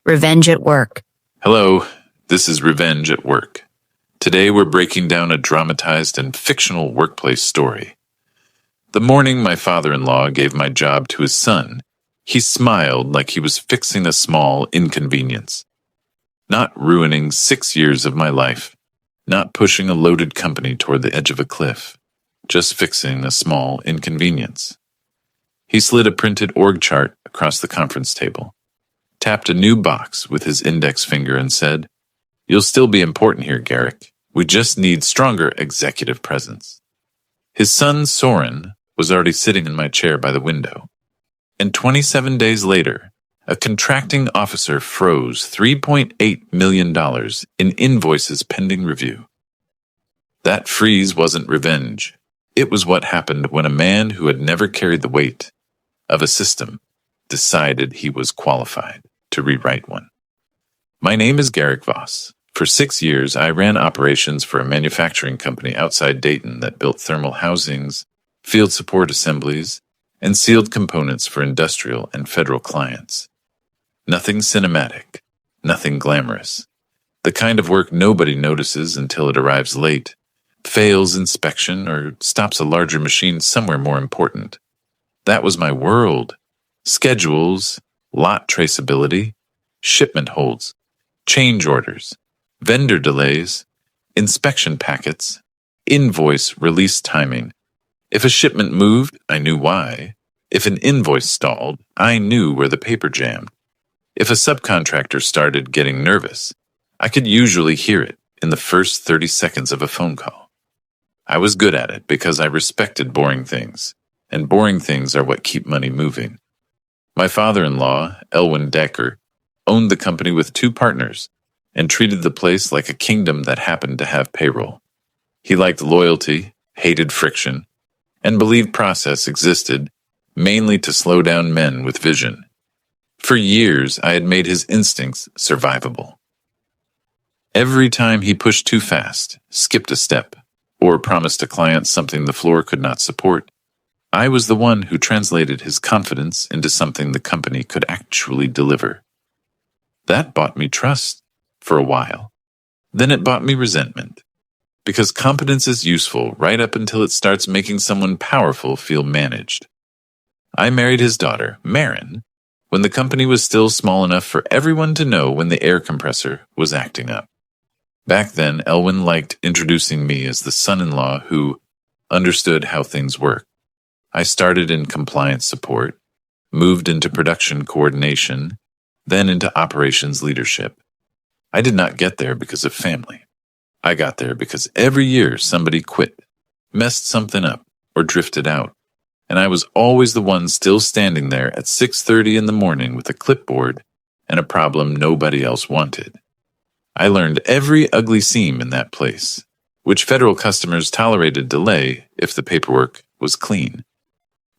Revenge at Work. Hello, this is Revenge at Work. Today we're breaking down a dramatized and fictional workplace story. The morning my father-in-law gave my job to his son, he smiled like he was fixing a small inconvenience. Not ruining 6 years of my life, not pushing a loaded company toward the edge of a cliff, just fixing a small inconvenience. He slid a printed org chart across the conference table, tapped a new box with his index finger and said, "You'll still be important here, Garrick. We just need stronger executive presence." His son, Soren, was already sitting in my chair by the window. And 27 days later, a contracting officer froze $3.8 million in invoices pending review. That freeze wasn't revenge. It was what happened when a man who had never carried the weight of a system decided he was qualified to rewrite one. My name is Garrick Voss. For 6 years, I ran operations for a manufacturing company outside Dayton that built thermal housings, field support assemblies, and sealed components for industrial and federal clients. Nothing cinematic, nothing glamorous. The kind of work nobody notices until it arrives late, fails inspection, or stops a larger machine somewhere more important. That was my world. Schedules, lot traceability, shipment holds, change orders, vendor delays, inspection packets, invoice release timing. If a shipment moved, I knew why. If an invoice stalled, I knew where the paper jammed. If a subcontractor started getting nervous, I could usually hear it in the first 30 seconds of a phone call. I was good at it because I respected boring things, and boring things are what keep money moving. My father-in-law, Elwin Decker, owned the company with 2 partners and treated the place like a kingdom that happened to have payroll. He liked loyalty, hated friction, and believed process existed mainly to slow down men with vision. For years, I had made his instincts survivable. Every time he pushed too fast, skipped a step, or promised a client something the floor could not support, I was the one who translated his confidence into something the company could actually deliver. That bought me trust for a while. Then it bought me resentment, because competence is useful right up until it starts making someone powerful feel managed. I married his daughter, Marin, when the company was still small enough for everyone to know when the air compressor was acting up. Back then, Elwin liked introducing me as the son-in-law who understood how things worked. I started in compliance support, moved into production coordination, then into operations leadership. I did not get there because of family. I got there because every year somebody quit, messed something up, or drifted out. And I was always the one still standing there at 6:30 in the morning with a clipboard and a problem nobody else wanted. I learned every ugly seam in that place, which federal customers tolerated delay if the paperwork was clean,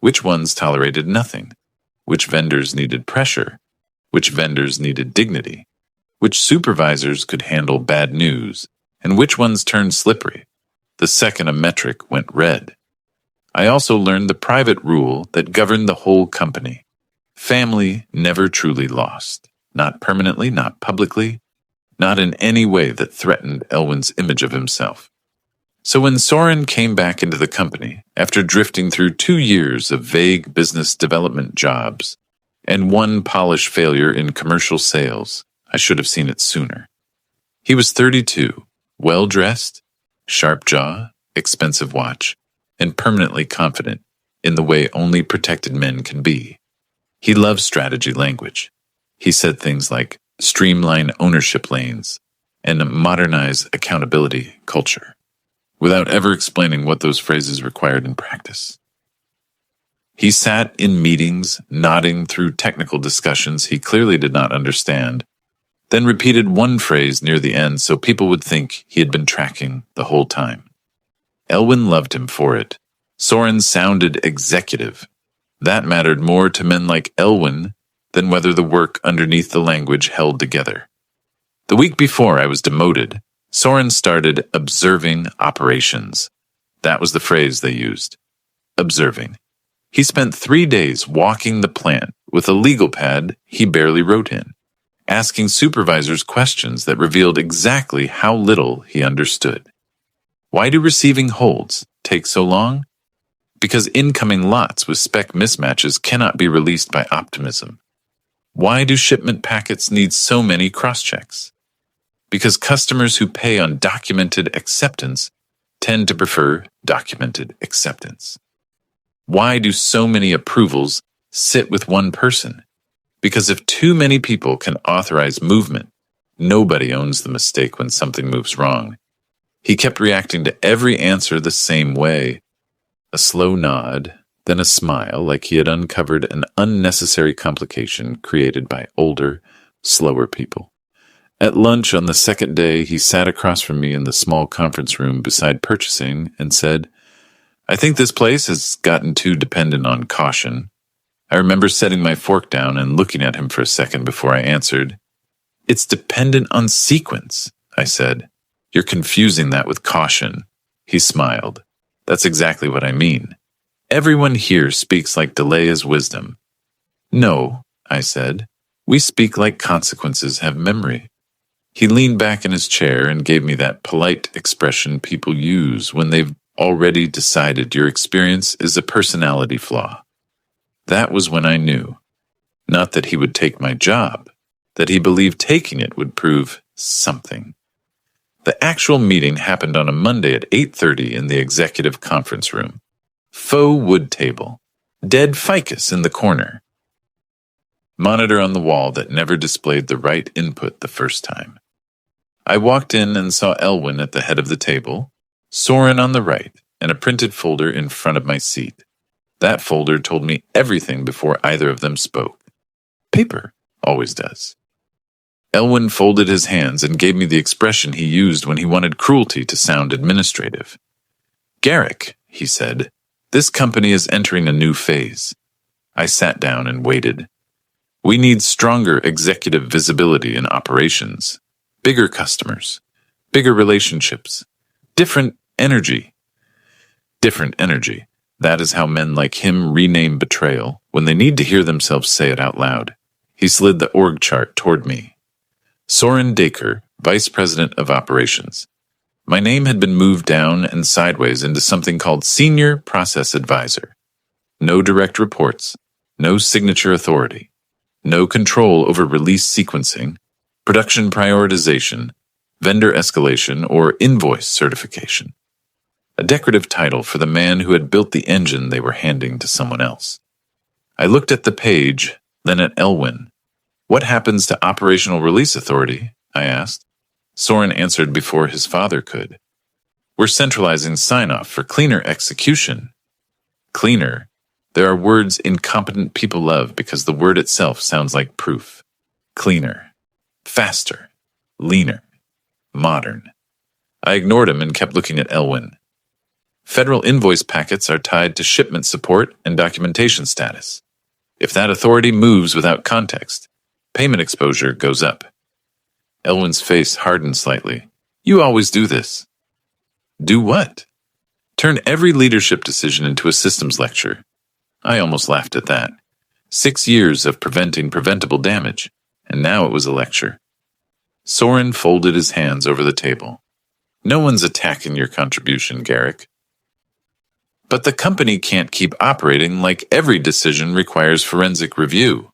which ones tolerated nothing, which vendors needed pressure, which vendors needed dignity, which supervisors could handle bad news, and which ones turned slippery the second a metric went red. I also learned the private rule that governed the whole company. Family never truly lost, not permanently, not publicly, not in any way that threatened Elwin's image of himself. So when Soren came back into the company, after drifting through 2 years of vague business development jobs and one polished failure in commercial sales, I should have seen it sooner. He was 32, well-dressed, sharp jaw, expensive watch, and permanently confident in the way only protected men can be. He loved strategy language. He said things like streamline ownership lanes and modernize accountability culture, without ever explaining what those phrases required in practice. He sat in meetings, nodding through technical discussions he clearly did not understand, then repeated one phrase near the end so people would think he had been tracking the whole time. Elwin loved him for it. Soren sounded executive. That mattered more to men like Elwin than whether the work underneath the language held together. The week before I was demoted, Soren started observing operations. That was the phrase they used. Observing. He spent 3 days walking the plant with a legal pad he barely wrote in, asking supervisors questions that revealed exactly how little he understood. Why do receiving holds take so long? Because incoming lots with spec mismatches cannot be released by optimism. Why do shipment packets need so many cross-checks? Because customers who pay on documented acceptance tend to prefer documented acceptance. Why do so many approvals sit with one person? Because if too many people can authorize movement, nobody owns the mistake when something moves wrong. He kept reacting to every answer the same way. A slow nod, then a smile like he had uncovered an unnecessary complication created by older, slower people. At lunch on the second day, he sat across from me in the small conference room beside purchasing and said, "I think this place has gotten too dependent on caution." I remember setting my fork down and looking at him for a second before I answered. "It's dependent on sequence," I said. "You're confusing that with caution." He smiled. "That's exactly what I mean. Everyone here speaks like delay is wisdom." "No," I said. "We speak like consequences have memory." He leaned back in his chair and gave me that polite expression people use when they've already decided your experience is a personality flaw. That was when I knew. Not that he would take my job, that he believed taking it would prove something. The actual meeting happened on a Monday at 8:30 in the executive conference room. Faux wood table. Dead ficus in the corner. Monitor on the wall that never displayed the right input the first time. I walked in and saw Elwin at the head of the table, Soren on the right, and a printed folder in front of my seat. That folder told me everything before either of them spoke. Paper always does. Elwin folded his hands and gave me the expression he used when he wanted cruelty to sound administrative. "Garrick," he said, "this company is entering a new phase." I sat down and waited. "We need stronger executive visibility in operations, bigger customers, bigger relationships, different energy." Different energy. That is how men like him rename betrayal when they need to hear themselves say it out loud. He slid the org chart toward me. Soren Dacre, Vice President of Operations. My name had been moved down and sideways into something called Senior Process Advisor. No direct reports, no signature authority, no control over release sequencing, production prioritization, vendor escalation, or invoice certification. A decorative title for the man who had built the engine they were handing to someone else. I looked at the page, then at Elwin. "What happens to operational release authority?" I asked. Soren answered before his father could. "We're centralizing sign-off for cleaner execution." Cleaner. There are words incompetent people love because the word itself sounds like proof. Cleaner. Faster. Leaner. Modern. I ignored him and kept looking at Elwin. Federal invoice packets are tied to shipment support and documentation status. If that authority moves without context, payment exposure goes up. Elwin's face hardened slightly. "You always do this." "Do what?" "Turn every leadership decision into a systems lecture." I almost laughed at that. 6 years of preventing preventable damage, and now it was a lecture. Soren folded his hands over the table. "No one's attacking your contribution, Garrick. But the company can't keep operating like every decision requires forensic review."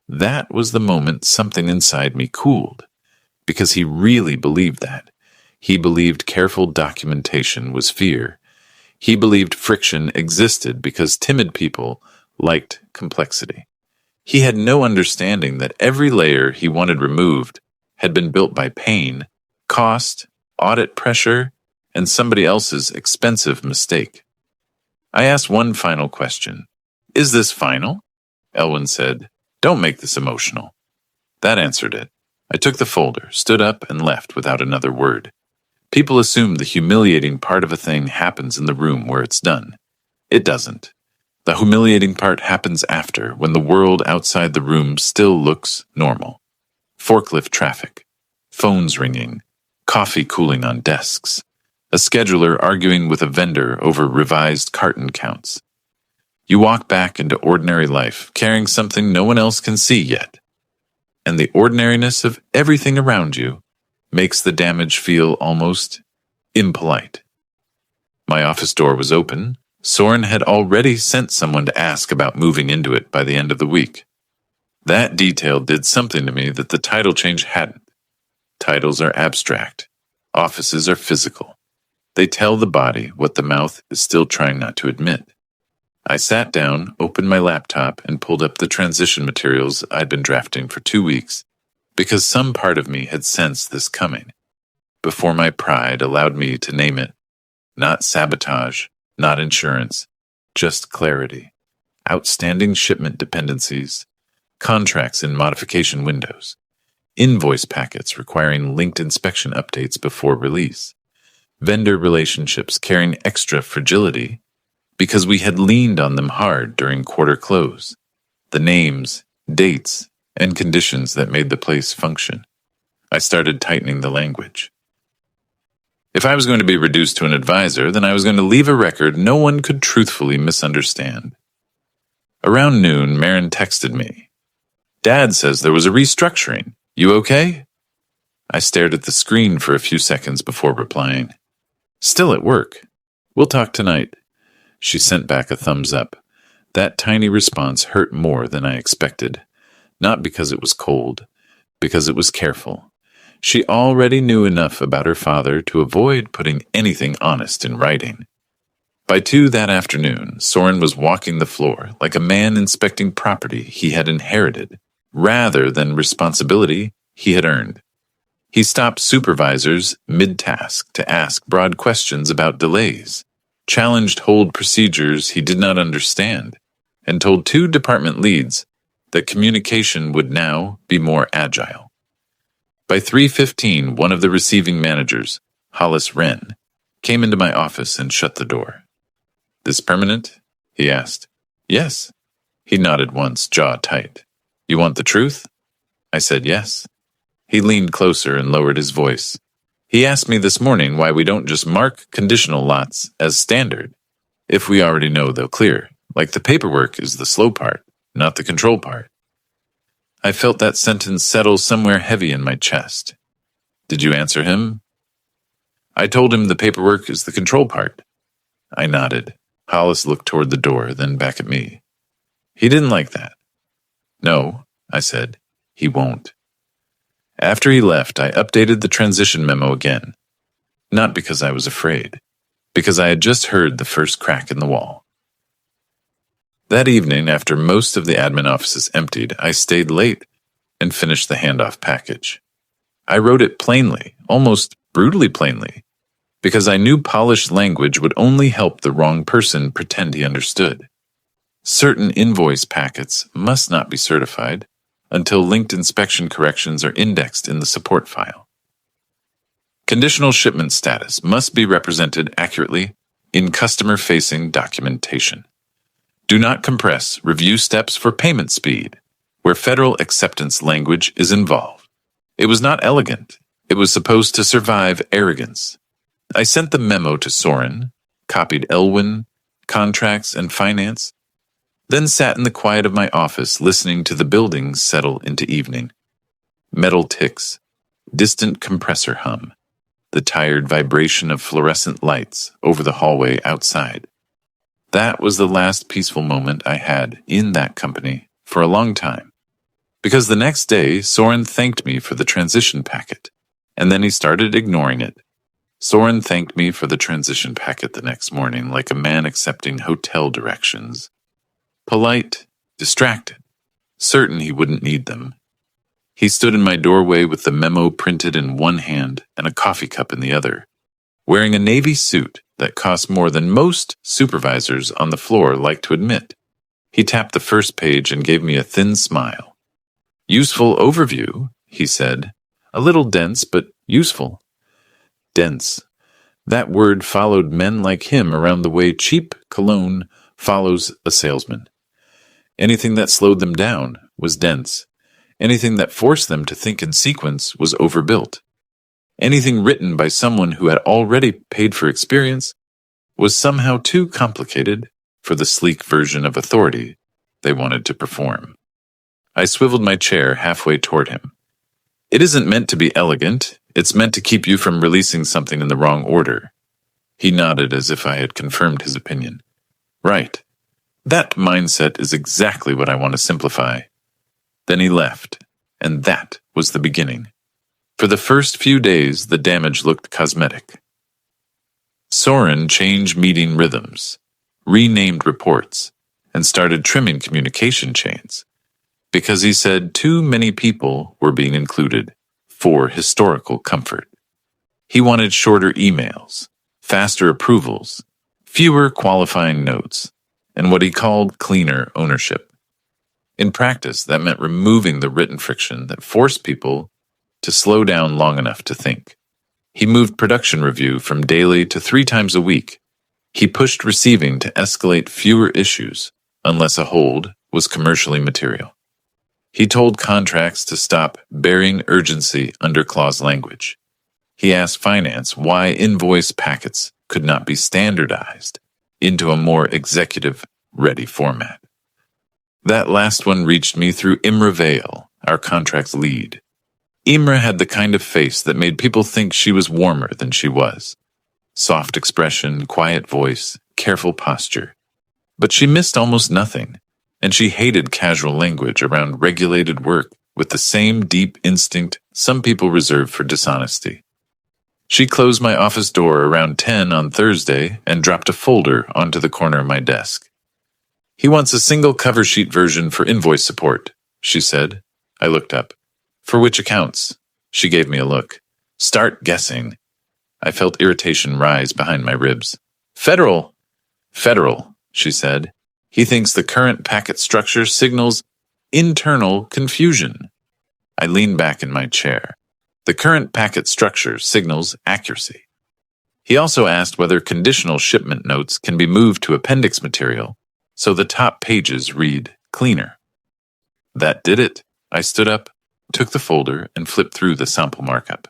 That was the moment something inside me cooled, because he really believed that. He believed careful documentation was fear. He believed friction existed because timid people liked complexity. He had no understanding that every layer he wanted removed had been built by pain, cost, audit pressure, and somebody else's expensive mistake. I asked one final question. "Is this final?" Elwin said, "Don't make this emotional." That answered it. I took the folder, stood up, and left without another word. People assume the humiliating part of a thing happens in the room where it's done. It doesn't. The humiliating part happens after, when the world outside the room still looks normal. Forklift traffic, phones ringing, coffee cooling on desks, a scheduler arguing with a vendor over revised carton counts. You walk back into ordinary life, carrying something no one else can see yet. and the ordinariness of everything around you makes the damage feel almost impolite. My office door was open. Soren had already sent someone to ask about moving into it by the end of the week. That detail did something to me that the title change hadn't. Titles are abstract. Offices are physical. They tell the body what the mouth is still trying not to admit. I sat down, opened my laptop, and pulled up the transition materials I'd been drafting for 2 weeks, because some part of me had sensed this coming, before my pride allowed me to name it. Not sabotage, not insurance, just clarity. Outstanding shipment dependencies, contracts in modification windows, invoice packets requiring linked inspection updates before release, vendor relationships carrying extra fragility because we had leaned on them hard during quarter close, the names, dates, and conditions that made the place function. I started tightening the language. If I was going to be reduced to an advisor, then I was going to leave a record no one could truthfully misunderstand. Around noon, Marin texted me. "Dad says there was a restructuring. You okay?" I stared at the screen for a few seconds before replying. "Still at work. We'll talk tonight." She sent back a thumbs up. That tiny response hurt more than I expected. Not because it was cold, because it was careful. She already knew enough about her father to avoid putting anything honest in writing. By 2 that afternoon, Soren was walking the floor like a man inspecting property he had inherited, rather than responsibility he had earned. He stopped supervisors mid-task to ask broad questions about delays, challenged hold procedures he did not understand, and told 2 department leads that communication would now be more agile. By 3:15, one of the receiving managers, Hollis Wren, came into my office and shut the door. "This permanent?" he asked. "Yes." He nodded once, jaw tight. "You want the truth?" I said yes. He leaned closer and lowered his voice. "He asked me this morning why we don't just mark conditional lots as standard, if we already know they'll clear, like the paperwork is the slow part, not the control part." I felt that sentence settle somewhere heavy in my chest. "Did you answer him?" "I told him the paperwork is the control part." I nodded. Hollis looked toward the door, then back at me. "He didn't like that." "No," I said. "He won't." After he left, I updated the transition memo again. Not because I was afraid, because I had just heard the first crack in the wall. That evening, after most of the admin offices emptied, I stayed late and finished the handoff package. I wrote it plainly, almost brutally plainly, because I knew polished language would only help the wrong person pretend he understood. Certain invoice packets must not be certified until linked inspection corrections are indexed in the support file. Conditional shipment status must be represented accurately in customer-facing documentation. Do not compress review steps for payment speed, where federal acceptance language is involved. It was not elegant. It was supposed to survive arrogance. I sent the memo to Soren, copied Elwin, contracts, and finance, then sat in the quiet of my office listening to the buildings settle into evening. Metal ticks, distant compressor hum, the tired vibration of fluorescent lights over the hallway outside. That was the last peaceful moment I had in that company for a long time, because the next day Soren thanked me for the transition packet, and then he started ignoring it. Soren thanked me for the transition packet the next morning like a man accepting hotel directions. Polite, distracted, certain he wouldn't need them. He stood in my doorway with the memo printed in one hand and a coffee cup in the other, wearing a navy suit that cost more than most supervisors on the floor like to admit. He tapped the first page and gave me a thin smile. "Useful overview," he said. "A little dense, but useful." Dense. That word followed men like him around the way cheap cologne follows a salesman. Anything that slowed them down was dense. Anything that forced them to think in sequence was overbuilt. Anything written by someone who had already paid for experience was somehow too complicated for the sleek version of authority they wanted to perform. I swiveled my chair halfway toward him. It isn't meant to be elegant. It's meant to keep you from releasing something in the wrong order. He nodded as if I had confirmed his opinion. Right. That mindset is exactly what I want to simplify. Then he left, and that was the beginning. For the first few days, the damage looked cosmetic. Soren changed meeting rhythms, renamed reports, and started trimming communication chains, because he said too many people were being included for historical comfort. He wanted shorter emails, faster approvals, fewer qualifying notes, and what he called cleaner ownership. In practice, that meant removing the written friction that forced people to slow down long enough to think. He moved production review from daily to 3 times a week. He pushed receiving to escalate fewer issues, unless a hold was commercially material. He told contracts to stop burying urgency under clause language. He asked finance why invoice packets could not be standardized into a more executive-ready format. That last one reached me through Imre Vale, our contracts lead. Imre had the kind of face that made people think she was warmer than she was. Soft expression, quiet voice, careful posture. But she missed almost nothing, and she hated casual language around regulated work with the same deep instinct some people reserve for dishonesty. She closed my office door around 10 on Thursday and dropped a folder onto the corner of my desk. He wants a single cover sheet version for invoice support, she said. I looked up. For which accounts? She gave me a look. Start guessing. I felt irritation rise behind my ribs. Federal, she said. He thinks the current packet structure signals internal confusion. I leaned back in my chair. The current packet structure signals accuracy. He also asked whether conditional shipment notes can be moved to appendix material so the top pages read cleaner. That did it. I stood up, took the folder, and flipped through the sample markup.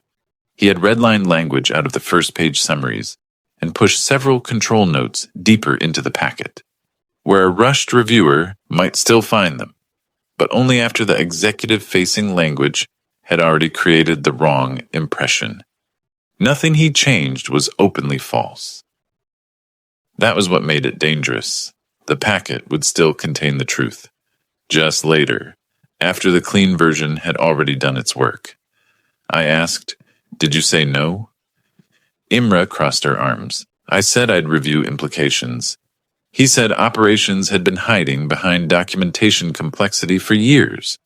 He had redlined language out of the first page summaries and pushed several control notes deeper into the packet, where a rushed reviewer might still find them, but only after the executive-facing language had already created the wrong impression. Nothing he changed was openly false. That was what made it dangerous. The packet would still contain the truth. Just later, after the clean version had already done its work. I asked, "Did you say no?" Imre crossed her arms. I said I'd review implications. He said operations had been hiding behind documentation complexity for years.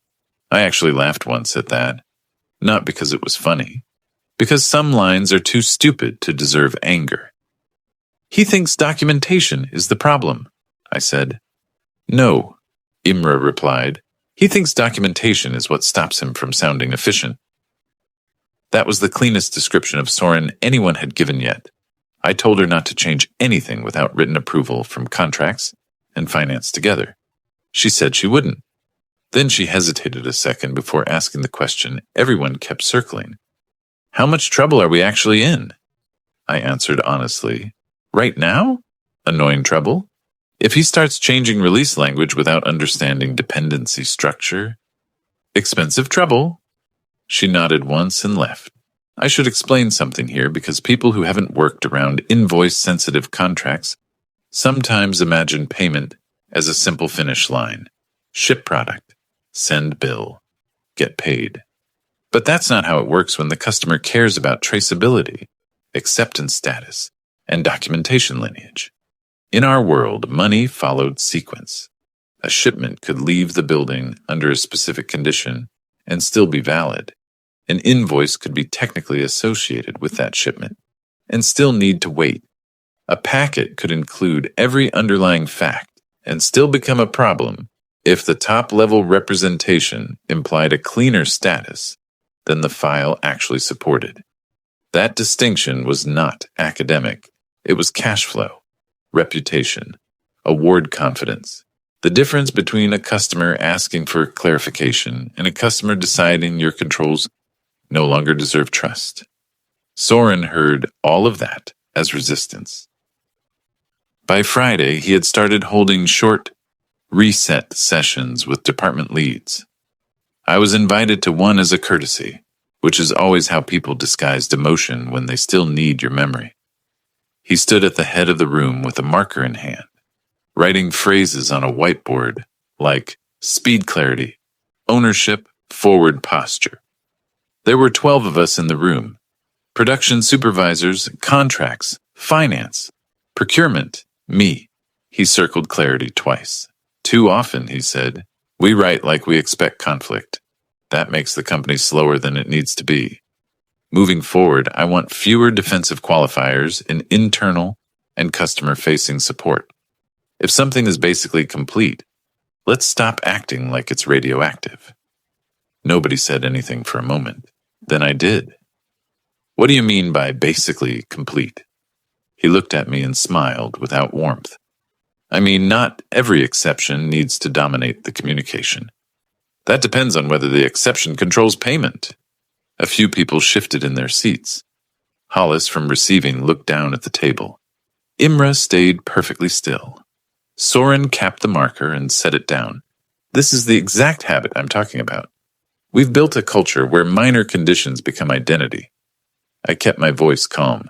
I actually laughed once at that. Not because it was funny. Because some lines are too stupid to deserve anger. He thinks documentation is the problem, I said. No, Imre replied. He thinks documentation is what stops him from sounding efficient. That was the cleanest description of Soren anyone had given yet. I told her not to change anything without written approval from contracts and finance together. She said she wouldn't. Then she hesitated a second before asking the question everyone kept circling. How much trouble are we actually in? I answered honestly. Right now? Annoying trouble? If he starts changing release language without understanding dependency structure, expensive trouble. She nodded once and left. I should explain something here because people who haven't worked around invoice-sensitive contracts sometimes imagine payment as a simple finish line. Ship product, send bill, get paid. But that's not how it works when the customer cares about traceability, acceptance status, and documentation lineage. In our world, money followed sequence. A shipment could leave the building under a specific condition and still be valid. An invoice could be technically associated with that shipment and still need to wait. A packet could include every underlying fact and still become a problem if the top-level representation implied a cleaner status than the file actually supported. That distinction was not academic. It was cash flow, reputation, award confidence. The difference between a customer asking for clarification and a customer deciding your controls no longer deserve trust. Soren heard all of that as resistance. By Friday, he had started holding short reset sessions with department leads. I was invited to one as a courtesy, which is always how people disguise emotion when they still need your memory. He stood at the head of the room with a marker in hand, writing phrases on a whiteboard like speed clarity, ownership, forward posture. There were 12 of us in the room: production supervisors, contracts, finance, procurement, me. He circled clarity twice. Too often, he said, we write like we expect conflict. That makes the company slower than it needs to be. Moving forward, I want fewer defensive qualifiers in internal and customer-facing support. If something is basically complete, let's stop acting like it's radioactive. Nobody said anything for a moment. Then I did. What do you mean by basically complete? He looked at me and smiled without warmth. I mean, not every exception needs to dominate the communication. That depends on whether the exception controls payment. A few people shifted in their seats. Hollis from receiving looked down at the table. Imra stayed perfectly still. Soren capped the marker and set it down. This is the exact habit I'm talking about. We've built a culture where minor conditions become identity. I kept my voice calm.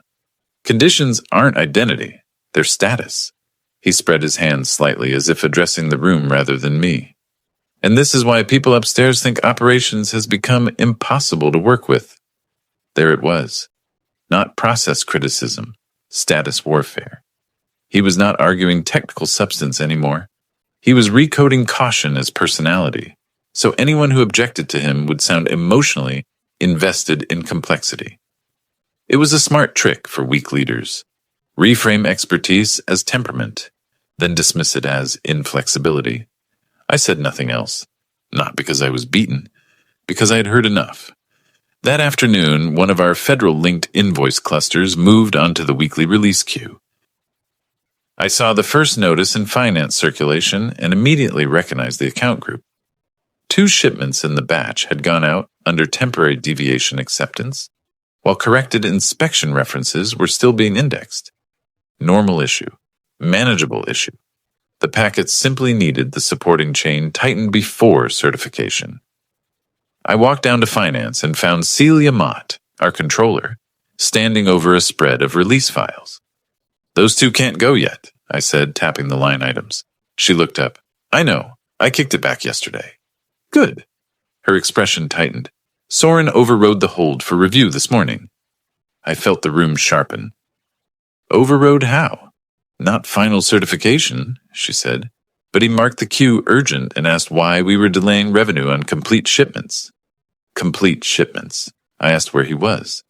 Conditions aren't identity, they're status. He spread his hands slightly as if addressing the room rather than me. And this is why people upstairs think operations has become impossible to work with. There it was. Not process criticism, status warfare. He was not arguing technical substance anymore. He was recoding caution as personality, so anyone who objected to him would sound emotionally invested in complexity. It was a smart trick for weak leaders. Reframe expertise as temperament, then dismiss it as inflexibility. I said nothing else, not because I was beaten, because I had heard enough. That afternoon, one of our federal-linked invoice clusters moved onto the weekly release queue. I saw the first notice in finance circulation and immediately recognized the account group. 2 shipments in the batch had gone out under temporary deviation acceptance, while corrected inspection references were still being indexed. Normal issue. Manageable issue. The packets simply needed the supporting chain tightened before certification. I walked down to finance and found Celia Mott, our controller, standing over a spread of release files. Those 2 can't go yet, I said, tapping the line items. She looked up. I know. I kicked it back yesterday. Good. Her expression tightened. Soren overrode the hold for review this morning. I felt the room sharpen. Overrode how? Not final certification, she said, but he marked the queue urgent and asked why we were delaying revenue on complete shipments. Complete shipments. I asked where he was.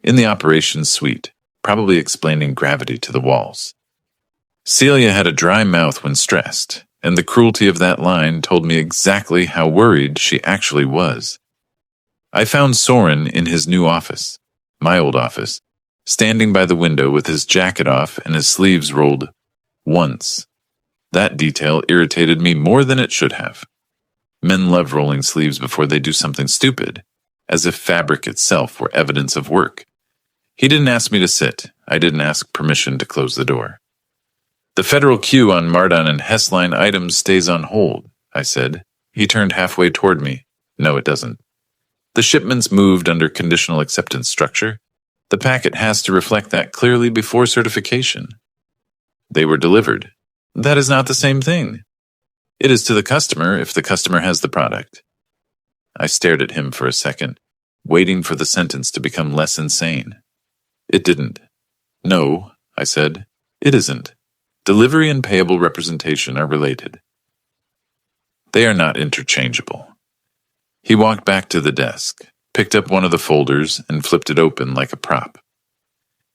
In the operations suite, probably explaining gravity to the walls. Celia had a dry mouth when stressed, and the cruelty of that line told me exactly how worried she actually was. I found Soren in his new office, my old office, standing by the window with his jacket off and his sleeves rolled. Once. That detail irritated me more than it should have. Men love rolling sleeves before they do something stupid, as if fabric itself were evidence of work. He didn't ask me to sit. I didn't ask permission to close the door. The federal queue on Mardon and Hessline items stays on hold, I said. He turned halfway toward me. No, it doesn't. The shipments moved under conditional acceptance structure. The packet has to reflect that clearly before certification. They were delivered. That is not the same thing. It is to the customer if the customer has the product. I stared at him for a second, waiting for the sentence to become less insane. It didn't. No, I said, it isn't. Delivery and payable representation are related. They are not interchangeable. He walked back to the desk, picked up one of the folders, and flipped it open like a prop.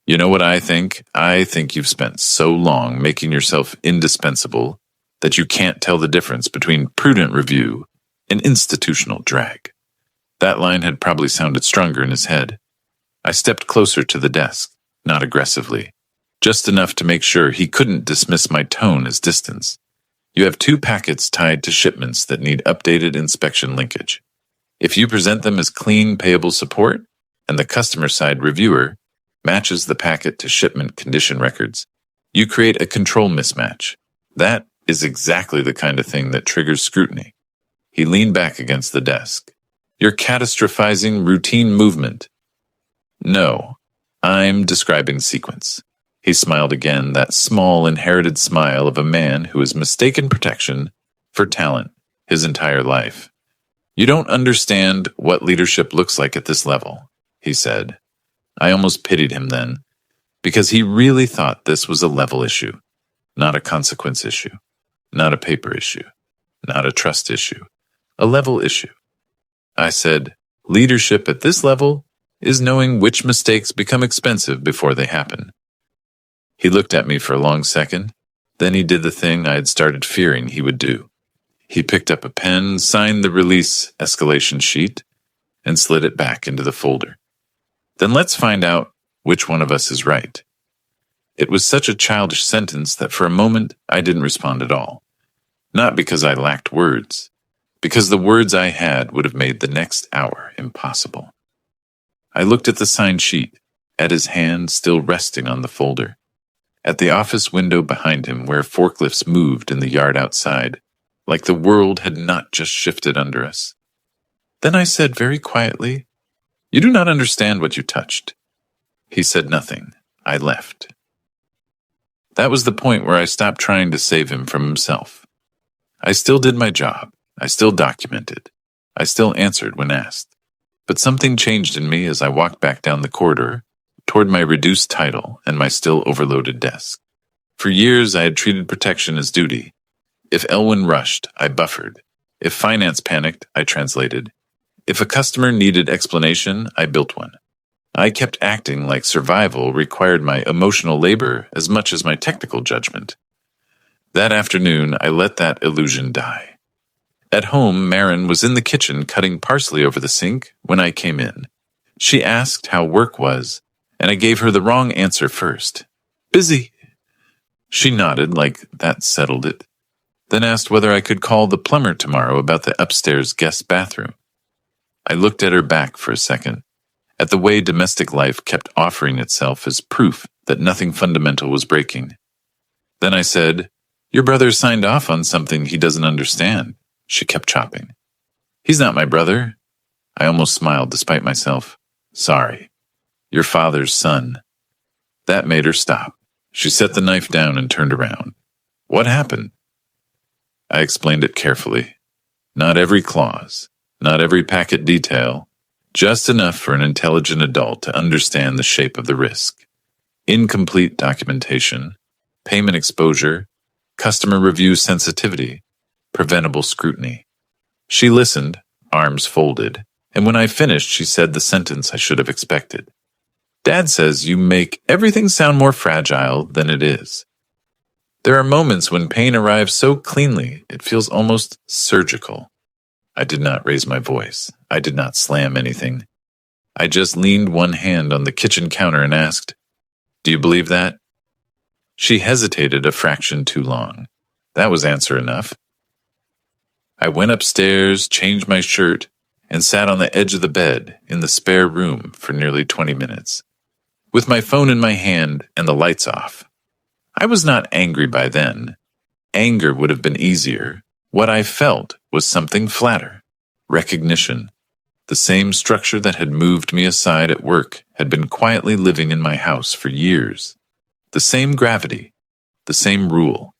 You know what I think? I think you've spent so long making yourself indispensable that you can't tell the difference between prudent review and institutional drag. That line had probably sounded stronger in his head. I stepped closer to the desk, not aggressively, just enough to make sure he couldn't dismiss my tone as distance. You have 2 packets tied to shipments that need updated inspection linkage. If you present them as clean payable support, and the customer side reviewer matches the packet to shipment condition records, you create a control mismatch. That is exactly the kind of thing that triggers scrutiny. He leaned back against the desk. You're catastrophizing routine movement. No, I'm describing sequence. He smiled again, that small inherited smile of a man who has mistaken protection for talent his entire life. You don't understand what leadership looks like at this level, he said. I almost pitied him then, because he really thought this was a level issue, not a consequence issue, not a paper issue, not a trust issue, a level issue. I said, leadership at this level is knowing which mistakes become expensive before they happen. He looked at me for a long second, then he did the thing I had started fearing he would do. He picked up a pen, signed the release escalation sheet, and slid it back into the folder. Then let's find out which one of us is right. It was such a childish sentence that for a moment I didn't respond at all. Not because I lacked words, because the words I had would have made the next hour impossible. I looked at the signed sheet, at his hand still resting on the folder, at the office window behind him where forklifts moved in the yard outside, like the world had not just shifted under us. Then I said very quietly, "You do not understand what you touched." He said nothing. I left. That was the point where I stopped trying to save him from himself. I still did my job. I still documented. I still answered when asked. But something changed in me as I walked back down the corridor toward my reduced title and my still overloaded desk. For years I had treated protection as duty. If Elwyn rushed, I buffered. If finance panicked, I translated. If a customer needed explanation, I built one. I kept acting like survival required my emotional labor as much as my technical judgment. That afternoon, I let that illusion die. At home, Marin was in the kitchen cutting parsley over the sink when I came in. She asked how work was, and I gave her the wrong answer first. Busy. She nodded like that settled it, then asked whether I could call the plumber tomorrow about the upstairs guest bathroom. I looked at her back for a second, at the way domestic life kept offering itself as proof that nothing fundamental was breaking. Then I said, "Your brother signed off on something he doesn't understand." She kept chopping. "He's not my brother." I almost smiled despite myself. "Sorry. Your father's son." That made her stop. She set the knife down and turned around. "What happened?" I explained it carefully. Not every clause, not every packet detail, just enough for an intelligent adult to understand the shape of the risk. Incomplete documentation, payment exposure, customer review sensitivity, preventable scrutiny. She listened, arms folded, and when I finished, she said the sentence I should have expected. "Dad says you make everything sound more fragile than it is." There are moments when pain arrives so cleanly, it feels almost surgical. I did not raise my voice. I did not slam anything. I just leaned one hand on the kitchen counter and asked, "Do you believe that?" She hesitated a fraction too long. That was answer enough. I went upstairs, changed my shirt, and sat on the edge of the bed in the spare room for nearly 20 minutes, with my phone in my hand and the lights off. I was not angry by then. Anger would have been easier. What I felt was something flatter. Recognition. The same structure that had moved me aside at work had been quietly living in my house for years. The same gravity. The same rule.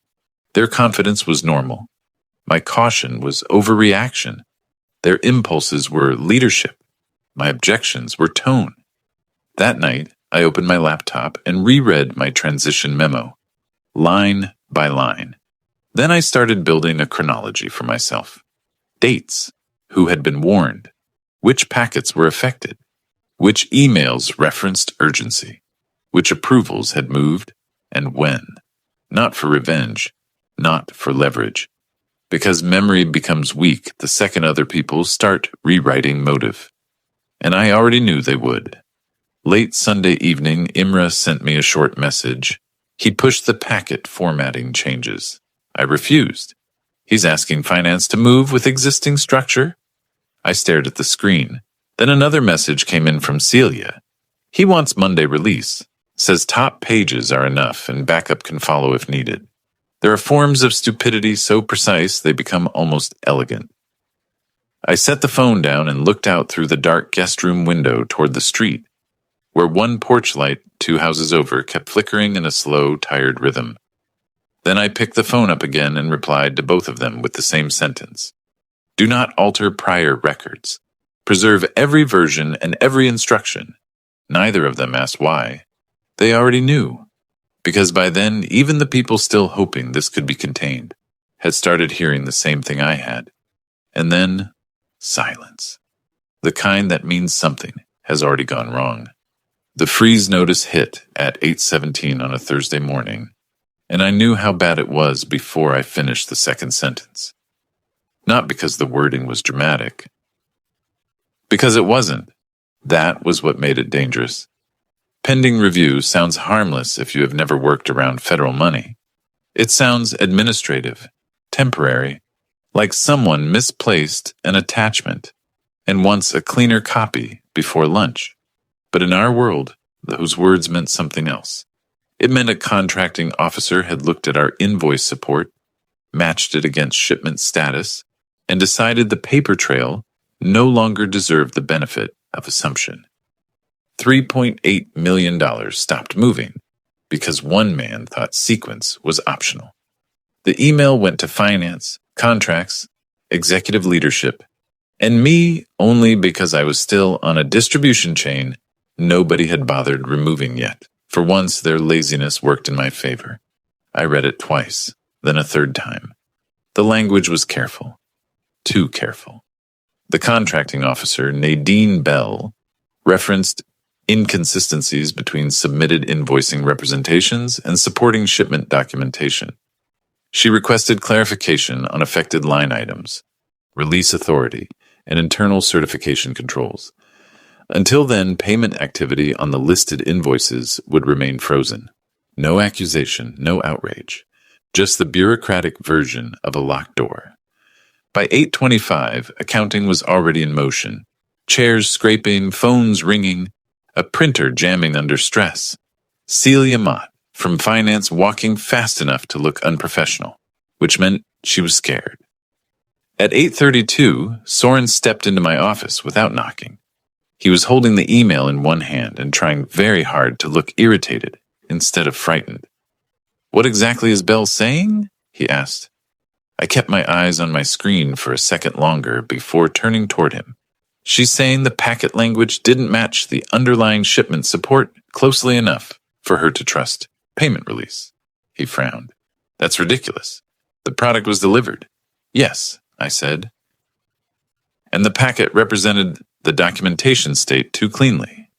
Their confidence was normal. My caution was overreaction. Their impulses were leadership. My objections were tone. That night, I opened my laptop and reread my transition memo, line by line. Then I started building a chronology for myself. Dates, who had been warned, which packets were affected, which emails referenced urgency, which approvals had moved, and when. Not for revenge, not for leverage, because memory becomes weak the second other people start rewriting motive. And I already knew they would. Late Sunday evening, Imra sent me a short message. He pushed the packet formatting changes. I refused. He's asking finance to move with existing structure? I stared at the screen. Then another message came in from Celia. He wants Monday release. Says top pages are enough and backup can follow if needed. There are forms of stupidity so precise they become almost elegant. I set the phone down and looked out through the dark guest room window toward the street, where one porch light 2 houses over kept flickering in a slow, tired rhythm. Then I picked the phone up again and replied to both of them with the same sentence. Do not alter prior records. Preserve every version and every instruction. Neither of them asked why. They already knew, because by then even the people still hoping this could be contained had started hearing the same thing I had. And then, silence. The kind that means something has already gone wrong. The freeze notice hit at 8:17 on a Thursday morning, and I knew how bad it was before I finished the second sentence. Not because the wording was dramatic. Because it wasn't. That was what made it dangerous. Pending review sounds harmless if you have never worked around federal money. It sounds administrative, temporary, like someone misplaced an attachment and wants a cleaner copy before lunch. But in our world, those words meant something else. It meant a contracting officer had looked at our invoice support, matched it against shipment status, and decided the paper trail no longer deserved the benefit of assumption. $3.8 million stopped moving because one man thought sequence was optional. The email went to finance, contracts, executive leadership, and me only because I was still on a distribution chain nobody had bothered removing yet. For once, their laziness worked in my favor. I read it twice, then a third time. The language was careful. Too careful. The contracting officer, Nadine Bell, referenced inconsistencies between submitted invoicing representations and supporting shipment documentation. She requested clarification on affected line items, release authority, and internal certification controls. Until then, payment activity on the listed invoices would remain frozen. No accusation, no outrage, just the bureaucratic version of a locked door. By 8:25, accounting was already in motion. Chairs scraping, phones ringing, a printer jamming under stress. Celia Mott from finance walking fast enough to look unprofessional, which meant she was scared. At 8:32, Soren stepped into my office without knocking. He was holding the email in one hand and trying very hard to look irritated instead of frightened. What exactly is Bell saying? He asked. I kept my eyes on my screen for a second longer before turning toward him. She's saying the packet language didn't match the underlying shipment support closely enough for her to trust payment release. He frowned. That's ridiculous. The product was delivered. Yes, I said. And the packet represented the documentation state too cleanly.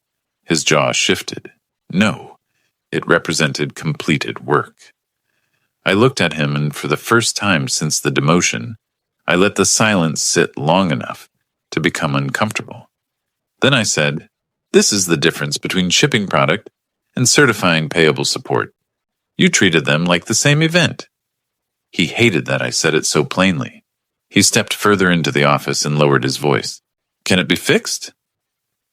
His jaw shifted. No, it represented completed work. I looked at him, and for the first time since the demotion, I let the silence sit long enough to become uncomfortable. Then I said, this is the difference between shipping product and certifying payable support. You treated them like the same event. He hated that I said it so plainly. He stepped further into the office and lowered his voice. Can it be fixed?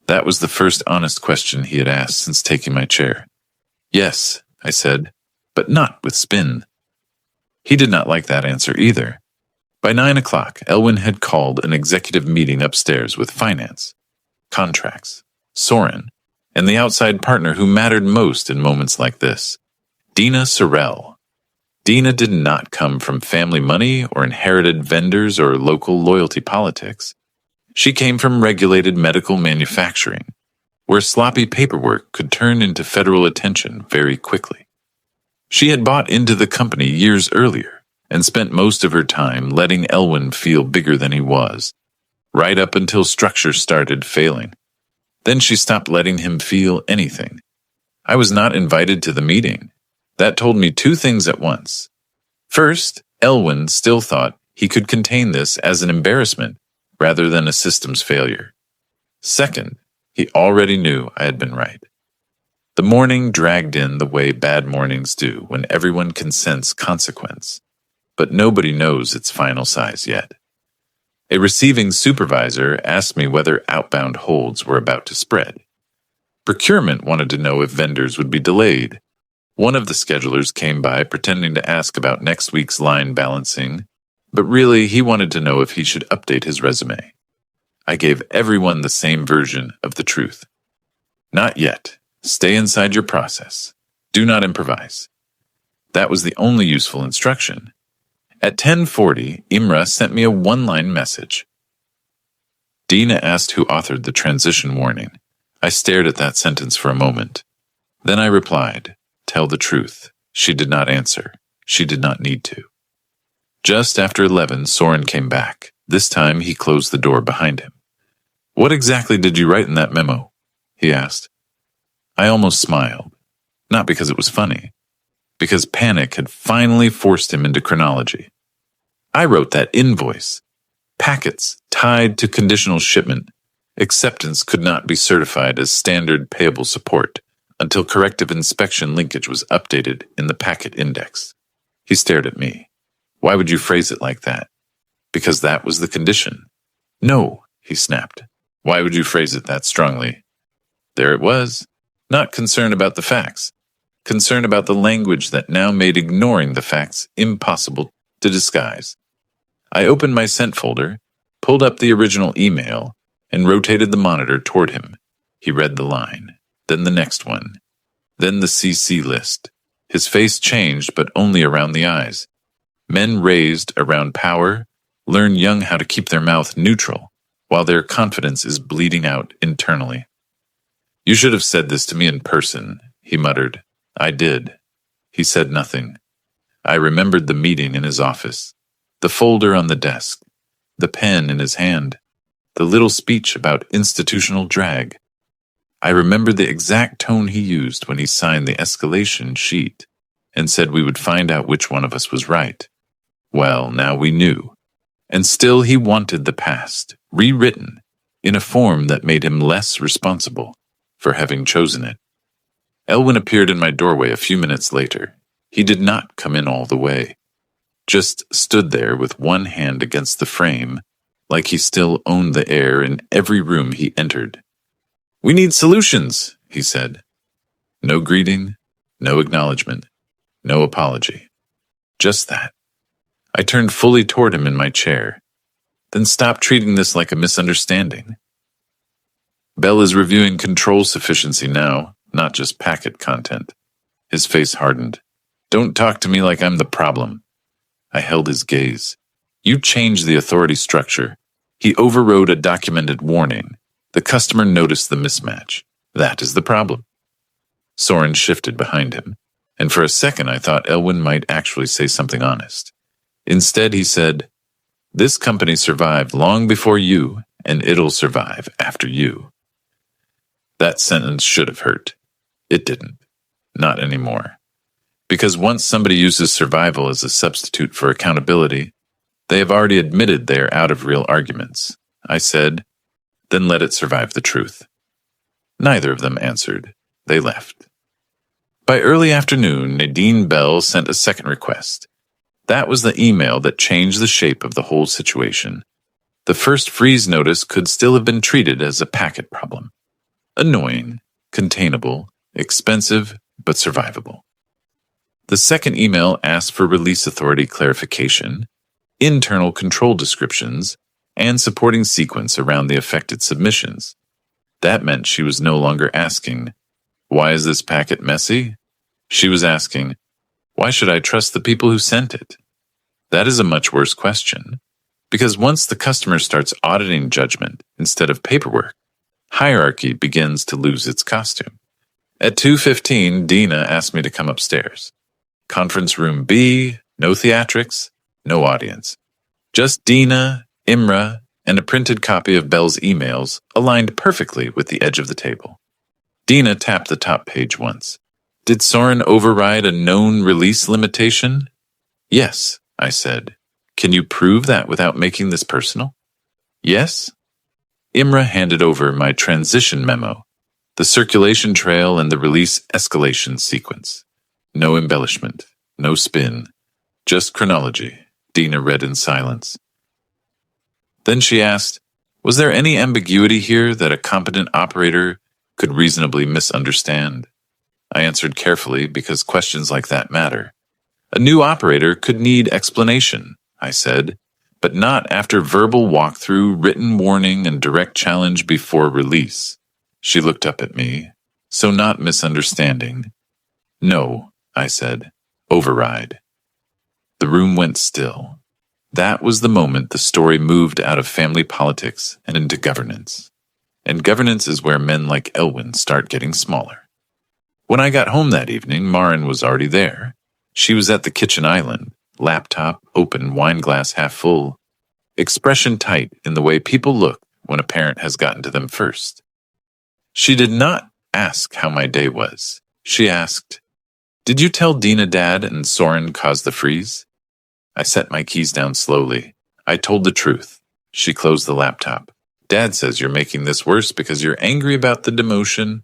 That was the first honest question he had asked since taking my chair. Yes, I said, but not with spin. He did not like that answer either. By 9 o'clock, Elwin had called an executive meeting upstairs with finance, contracts, Soren, and the outside partner who mattered most in moments like this, Dina Sorrell. Dina did not come from family money or inherited vendors or local loyalty politics. She came from regulated medical manufacturing, where sloppy paperwork could turn into federal attention very quickly. She had bought into the company years earlier and spent most of her time letting Elwin feel bigger than he was, right up until structure started failing. Then she stopped letting him feel anything. I was not invited to the meeting. That told me two things at once. First, Elwin still thought he could contain this as an embarrassment rather than a systems failure. Second, he already knew I had been right. The morning dragged in the way bad mornings do when everyone can sense consequence, but nobody knows its final size yet. A receiving supervisor asked me whether outbound holds were about to spread. Procurement wanted to know if vendors would be delayed. One of the schedulers came by pretending to ask about next week's line balancing, but really he wanted to know if he should update his resume. I gave everyone the same version of the truth. Not yet. Stay inside your process. Do not improvise. That was the only useful instruction. At 10:40, Imra sent me a one-line message. Dina asked who authored the transition warning. I stared at that sentence for a moment. Then I replied, "Tell the truth." She did not answer. She did not need to. Just after 11, Soren came back. This time he closed the door behind him. "What exactly did you write in that memo?" he asked. I almost smiled. Not because it was funny. Because panic had finally forced him into chronology. I wrote that invoice. Packets tied to conditional shipment. Acceptance could not be certified as standard payable support until corrective inspection linkage was updated in the packet index. He stared at me. "Why would you phrase it like that?" "Because that was the condition." "No," he snapped. "Why would you phrase it that strongly?" There it was. Not concern about the facts. Concern about the language that now made ignoring the facts impossible to disguise. I opened my sent folder, pulled up the original email, and rotated the monitor toward him. He read the line, then the next one, then the CC list. His face changed, but only around the eyes. Men raised around power learn young how to keep their mouth neutral, while their confidence is bleeding out internally. "You should have said this to me in person," he muttered. I did. He said nothing. I remembered the meeting in his office, the folder on the desk, the pen in his hand, the little speech about institutional drag. I remembered the exact tone he used when he signed the escalation sheet and said we would find out which one of us was right. Well, now we knew. And still he wanted the past, rewritten, in a form that made him less responsible for having chosen it. Elwin appeared in my doorway a few minutes later. He did not come in all the way, just stood there with one hand against the frame, like he still owned the air in every room he entered. "We need solutions," he said. No greeting, no acknowledgement, no apology. Just that. I turned fully toward him in my chair. "Then stop treating this like a misunderstanding. Bell is reviewing control sufficiency now, not just packet content." His face hardened. "Don't talk to me like I'm the problem." I held his gaze. "You changed the authority structure." He overrode a documented warning. The customer noticed the mismatch. That is the problem. Soren shifted behind him, and for a second I thought Elwin might actually say something honest. Instead he said, "This company survived long before you, and it'll survive after you." That sentence should have hurt. It didn't. Not anymore. Because once somebody uses survival as a substitute for accountability, they have already admitted they are out of real arguments. I said, "Then let it survive the truth." Neither of them answered. They left. By early afternoon, Nadine Bell sent a second request. That was the email that changed the shape of the whole situation. The first freeze notice could still have been treated as a packet problem. Annoying, containable, expensive, but survivable. The second email asked for release authority clarification, internal control descriptions, and supporting sequence around the affected submissions. That meant she was no longer asking, "Why is this packet messy?" She was asking, "Why should I trust the people who sent it?" That is a much worse question, because once the customer starts auditing judgment instead of paperwork, hierarchy begins to lose its costume. At 2:15, Dina asked me to come upstairs. Conference room B, no theatrics, no audience. Just Dina, Imra, and a printed copy of Bell's emails aligned perfectly with the edge of the table. Dina tapped the top page once. "Did Soren override a known release limitation?" "Yes," I said. "Can you prove that without making this personal?" "Yes." Imra handed over my transition memo, the circulation trail and the release escalation sequence. No embellishment, no spin, just chronology, Dina read in silence. Then she asked, "Was there any ambiguity here that a competent operator could reasonably misunderstand?" I answered carefully because questions like that matter. "A new operator could need explanation," I said, but not after verbal walkthrough, written warning, and direct challenge before release. She looked up at me, so not misunderstanding. No, I said. Override. The room went still. That was the moment the story moved out of family politics and into governance. And governance is where men like Elwyn start getting smaller. When I got home that evening, Marin was already there. She was at the kitchen island, laptop open, wine glass half full, expression tight in the way people look when a parent has gotten to them first. She did not ask how my day was. She asked, "Did you tell Dina Dad and Soren caused the freeze?" I set my keys down slowly. I told the truth. She closed the laptop. "Dad says you're making this worse because you're angry about the demotion."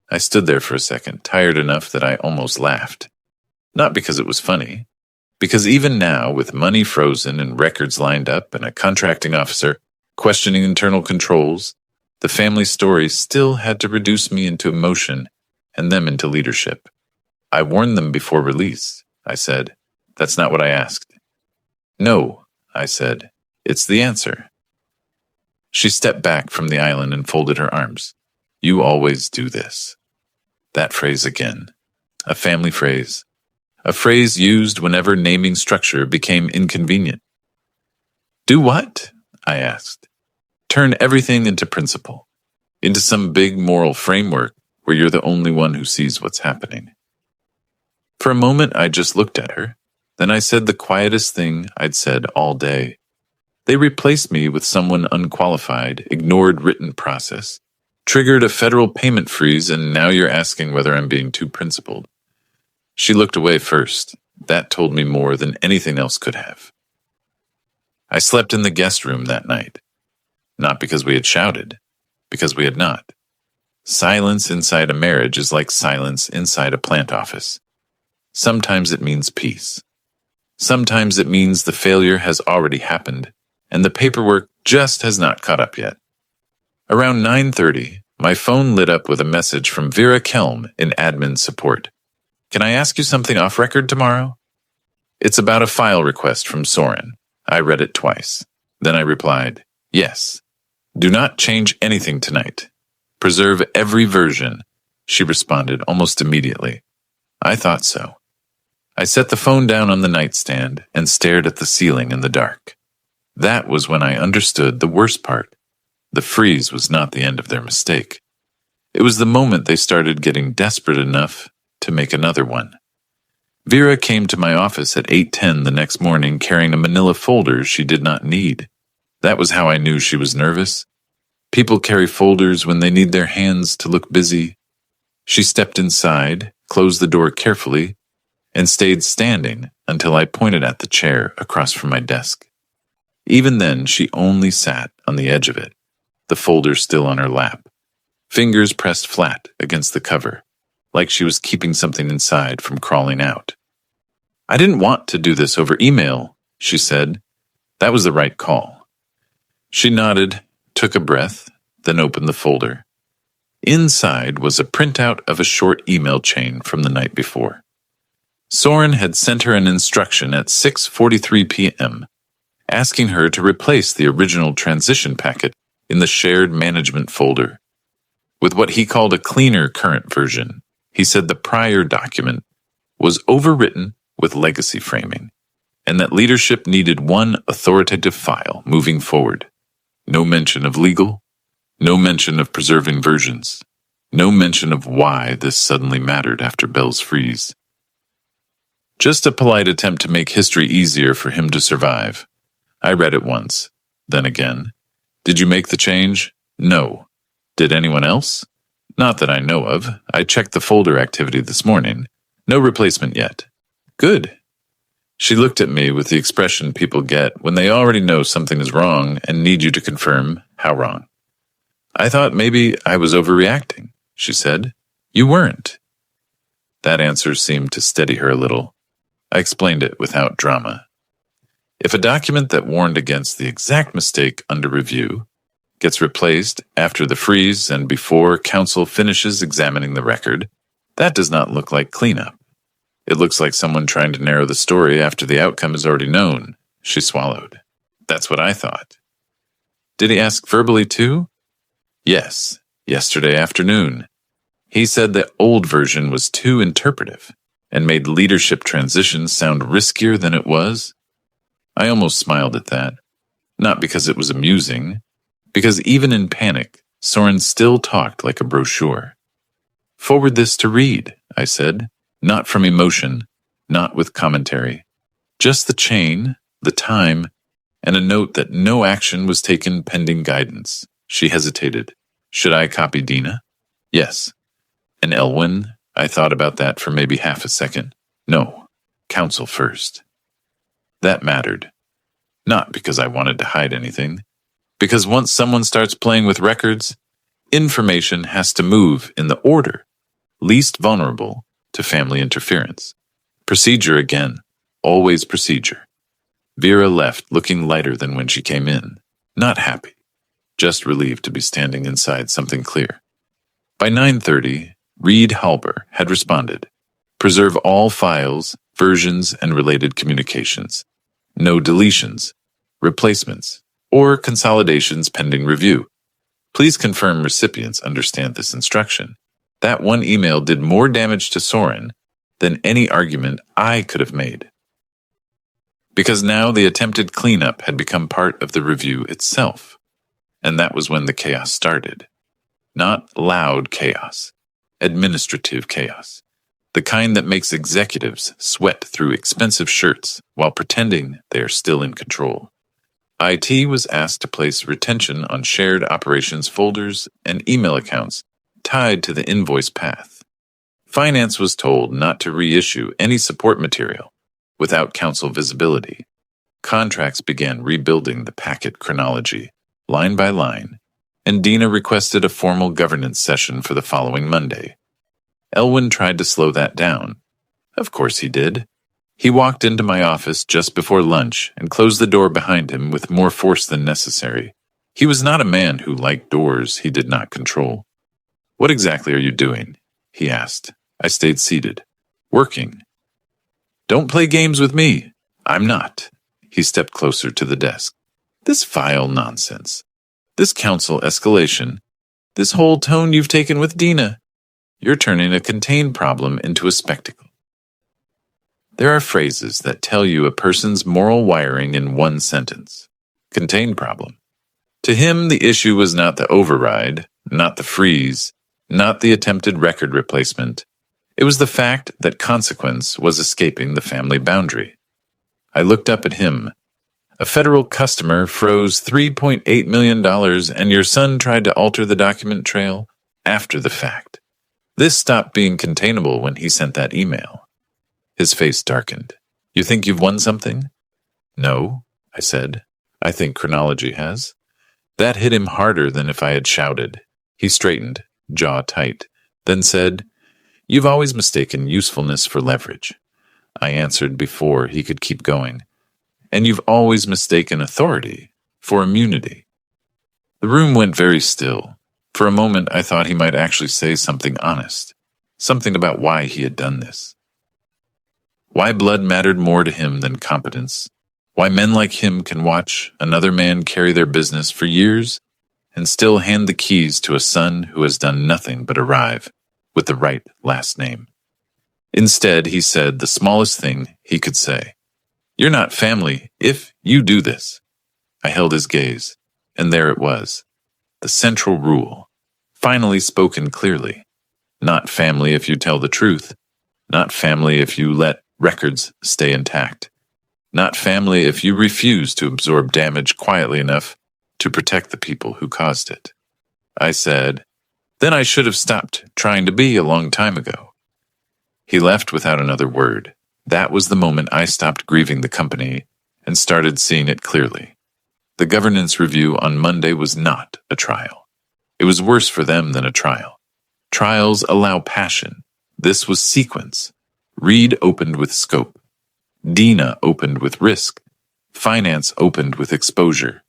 I stood there for a second, tired enough that I almost laughed. Not because it was funny, because even now, with money frozen and records lined up and a contracting officer questioning internal controls, the family story still had to reduce me into emotion and them into leadership. "I warned them before release," I said. "That's not what I asked." "No," I said. "It's the answer." She stepped back from the island and folded her arms. "You always do this." That phrase again. A family phrase. A phrase used whenever naming structure became inconvenient. "Do what?" I asked. "Turn everything into principle, into some big moral framework where you're the only one who sees what's happening." For a moment, I just looked at her. Then I said the quietest thing I'd said all day. They replaced me with someone unqualified, ignored written process, triggered a federal payment freeze, and now you're asking whether I'm being too principled. She looked away first. That told me more than anything else could have. I slept in the guest room that night. Not because we had shouted, because we had not. Silence inside a marriage is like silence inside a plant office. Sometimes it means peace. Sometimes it means the failure has already happened, and the paperwork just has not caught up yet. Around 9:30, my phone lit up with a message from Vera Kelm in admin support. "Can I ask you something off record tomorrow?" "It's about a file request from Soren." I read it twice. Then I replied, "Yes. Do not change anything tonight. Preserve every version." She responded almost immediately. "I thought so." I set the phone down on the nightstand and stared at the ceiling in the dark. That was when I understood the worst part. The freeze was not the end of their mistake. It was the moment they started getting desperate enough to make another one. Vera came to my office at 8:10 the next morning carrying a manila folder she did not need. That was how I knew she was nervous. People carry folders when they need their hands to look busy. She stepped inside, closed the door carefully, and stayed standing until I pointed at the chair across from my desk. Even then, she only sat on the edge of it, the folder still on her lap, fingers pressed flat against the cover, like she was keeping something inside from crawling out. "I didn't want to do this over email," she said. "That was the right call." She nodded, took a breath, then opened the folder. Inside was a printout of a short email chain from the night before. Soren had sent her an instruction at 6:43 p.m., asking her to replace the original transition packet in the shared management folder with what he called a cleaner current version. He said the prior document was overwritten with legacy framing, and that leadership needed one authoritative file moving forward. No mention of legal, no mention of preserving versions, no mention of why this suddenly mattered after Bell's freeze. Just a polite attempt to make history easier for him to survive. I read it once, then again. "Did you make the change?" "No." "Did anyone else?" "Not that I know of. I checked the folder activity this morning. No replacement yet." "Good." She looked at me with the expression people get when they already know something is wrong and need you to confirm how wrong. "I thought maybe I was overreacting," she said. "You weren't." That answer seemed to steady her a little. I explained it without drama. If a document that warned against the exact mistake under review gets replaced after the freeze and before counsel finishes examining the record, that does not look like cleanup. It looks like someone trying to narrow the story after the outcome is already known. She swallowed. That's what I thought. Did he ask verbally too? Yes, yesterday afternoon. He said the old version was too interpretive and made leadership transitions sound riskier than it was. I almost smiled at that, not because it was amusing, because even in panic, Soren still talked like a brochure. Forward this to read, I said, not from emotion, not with commentary, just the chain, the time, and a note that no action was taken pending guidance. She hesitated. Should I copy Dina? Yes. And Elwyn? I thought about that for maybe half a second. No, counsel first. That mattered. Not because I wanted to hide anything, because once someone starts playing with records, information has to move in the order least vulnerable to family interference. Procedure again, always procedure. Vera left looking lighter than when she came in, not happy, just relieved to be standing inside something clear. By 9:30, Reed Halber had responded. Preserve all files, versions, and related communications. No deletions, replacements, or consolidations pending review. Please confirm recipients understand this instruction. That one email did more damage to Soren than any argument I could have made. Because now the attempted cleanup had become part of the review itself. And that was when the chaos started. Not loud chaos, administrative chaos. The kind that makes executives sweat through expensive shirts while pretending they are still in control. IT was asked to place retention on shared operations folders and email accounts tied to the invoice path. Finance was told not to reissue any support material without counsel visibility. Contracts began rebuilding the packet chronology, line by line, and Dina requested a formal governance session for the following Monday. Elwyn tried to slow that down. Of course he did. He walked into my office just before lunch and closed the door behind him with more force than necessary. He was not a man who liked doors he did not control. What exactly are you doing? He asked. I stayed seated. Working. Don't play games with me. I'm not. He stepped closer to the desk. This file nonsense. This counsel escalation. This whole tone you've taken with Dina. You're turning a contained problem into a spectacle. There are phrases that tell you a person's moral wiring in one sentence. Contained problem. To him, the issue was not the override, not the freeze, not the attempted record replacement. It was the fact that consequence was escaping the family boundary. I looked up at him. A federal customer froze $3.8 million and your son tried to alter the document trail after the fact. This stopped being containable when he sent that email. His face darkened. You think you've won something? No, I said. I think chronology has. That hit him harder than if I had shouted. He straightened, jaw tight, then said, You've always mistaken usefulness for leverage. I answered before he could keep going. And you've always mistaken authority for immunity. The room went very still. For a moment, I thought he might actually say something honest, something about why he had done this. Why blood mattered more to him than competence. Why men like him can watch another man carry their business for years and still hand the keys to a son who has done nothing but arrive with the right last name. Instead, he said the smallest thing he could say. You're not family if you do this. I held his gaze, and there it was. The central rule, finally spoken clearly. Not family if you tell the truth. Not family if you let records stay intact. Not family if you refuse to absorb damage quietly enough to protect the people who caused it. I said, then I should have stopped trying to be a long time ago. He left without another word. That was the moment I stopped grieving the company and started seeing it clearly. The governance review on Monday was not a trial. It was worse for them than a trial. Trials allow passion. This was sequence. Reed opened with scope. Dina opened with risk. Finance opened with exposure.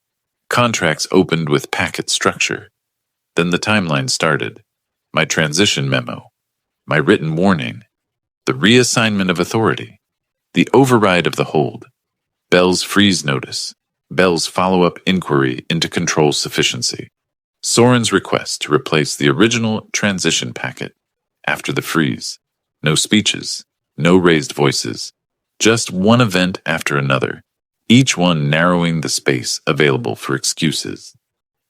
Contracts opened with packet structure. Then the timeline started. My transition memo. My written warning. The reassignment of authority. The override of the hold. Bell's freeze notice. Bell's follow-up inquiry into control sufficiency, Soren's request to replace the original transition packet after the freeze. No speeches, no raised voices, just one event after another, each one narrowing the space available for excuses.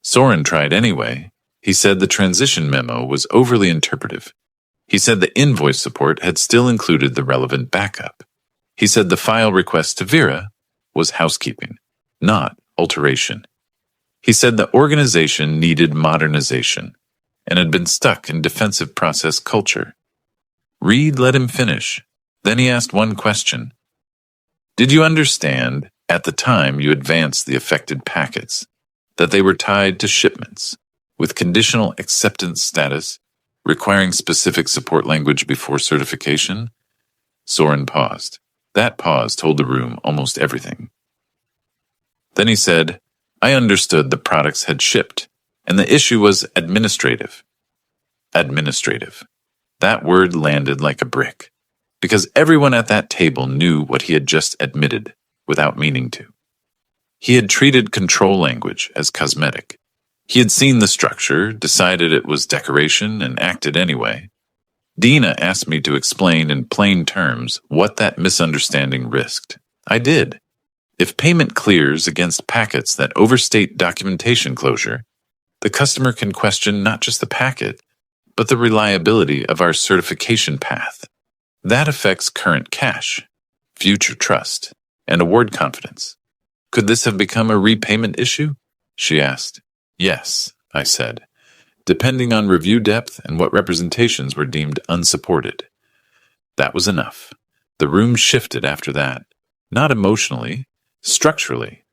Soren tried anyway. He said the transition memo was overly interpretive. He said the invoice support had still included the relevant backup. He said the file request to Vera was housekeeping, not alteration. He said the organization needed modernization and had been stuck in defensive process culture. Reed let him finish. Then he asked one question. Did you understand, at the time you advanced the affected packets, that they were tied to shipments, with conditional acceptance status, requiring specific support language before certification? Soren paused. That pause told the room almost everything. Then he said, I understood the products had shipped, and the issue was administrative. Administrative. That word landed like a brick, because everyone at that table knew what he had just admitted without meaning to. He had treated control language as cosmetic. He had seen the structure, decided it was decoration, and acted anyway. Dina asked me to explain in plain terms what that misunderstanding risked. I did. If payment clears against packets that overstate documentation closure, the customer can question not just the packet, but the reliability of our certification path. That affects current cash, future trust, and award confidence. Could this have become a repayment issue? She asked. Yes, I said, depending on review depth and what representations were deemed unsupported. That was enough. The room shifted after that. Not emotionally, structurally.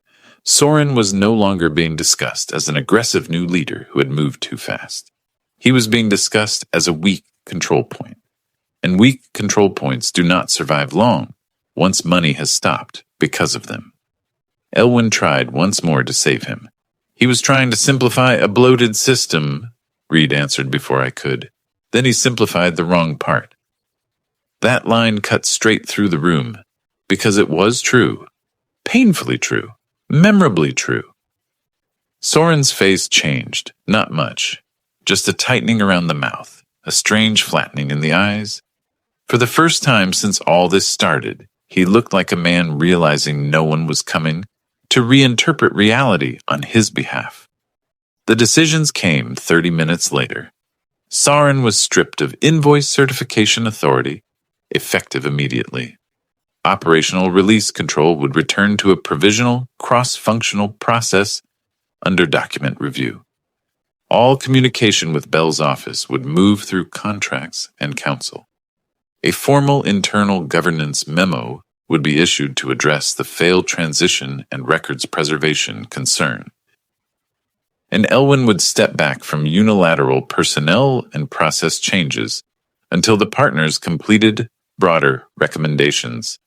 Soren was no longer being discussed as an aggressive new leader who had moved too fast. He was being discussed as a weak control point. And weak control points do not survive long once money has stopped because of them. Elwyn tried once more to save him. He was trying to simplify a bloated system, Reed answered before I could. Then he simplified the wrong part. That line cut straight through the room, because it was true, painfully true, memorably true. Soren's face changed, not much, just a tightening around the mouth, a strange flattening in the eyes. For the first time since all this started, he looked like a man realizing no one was coming to reinterpret reality on his behalf. The decisions came 30 minutes later. Soren was stripped of invoice certification authority, effective immediately. Operational release control would return to a provisional, cross-functional process under document review. All communication with Bell's office would move through contracts and counsel. A formal internal governance memo would be issued to address the failed transition and records preservation concern. And Elwyn would step back from unilateral personnel and process changes until the partners completed broader recommendations.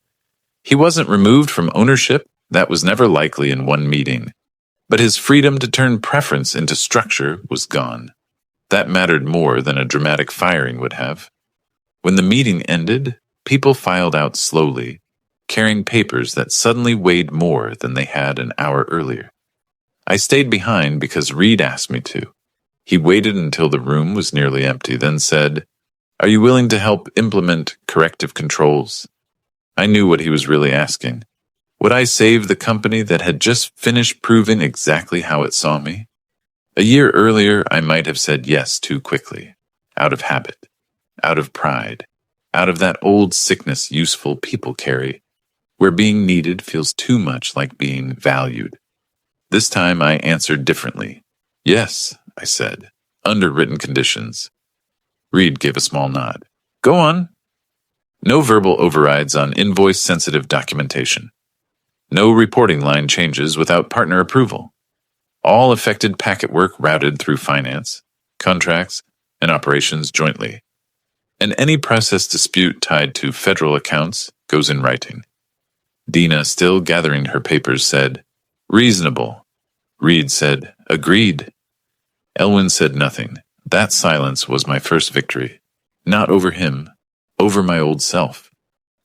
He wasn't removed from ownership, that was never likely in one meeting, but his freedom to turn preference into structure was gone. That mattered more than a dramatic firing would have. When the meeting ended, people filed out slowly, carrying papers that suddenly weighed more than they had an hour earlier. I stayed behind because Reed asked me to. He waited until the room was nearly empty, then said, "Are you willing to help implement corrective controls?" I knew what he was really asking. Would I save the company that had just finished proving exactly how it saw me? A year earlier, I might have said yes too quickly, out of habit, out of pride, out of that old sickness useful people carry, where being needed feels too much like being valued. This time I answered differently. Yes, I said, under written conditions. Reed gave a small nod. Go on. No verbal overrides on invoice-sensitive documentation. No reporting line changes without partner approval. All affected packet work routed through finance, contracts, and operations jointly. And any process dispute tied to federal accounts goes in writing. Dina, still gathering her papers, said, "Reasonable." Reed said, "Agreed." Elwyn said nothing. That silence was my first victory. Not over him, over my old self.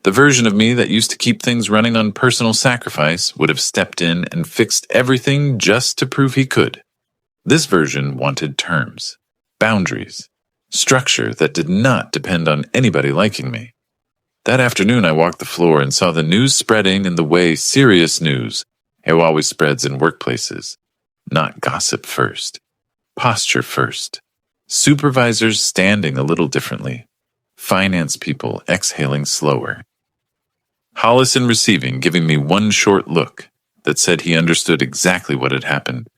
The version of me that used to keep things running on personal sacrifice would have stepped in and fixed everything just to prove he could. This version wanted terms, boundaries, structure that did not depend on anybody liking me. That afternoon I walked the floor and saw the news spreading in the way serious news always spreads in workplaces. Not gossip first, posture first. Supervisors standing a little differently. Finance people exhaling slower. Hollis in receiving giving me one short look that said he understood exactly what had happened,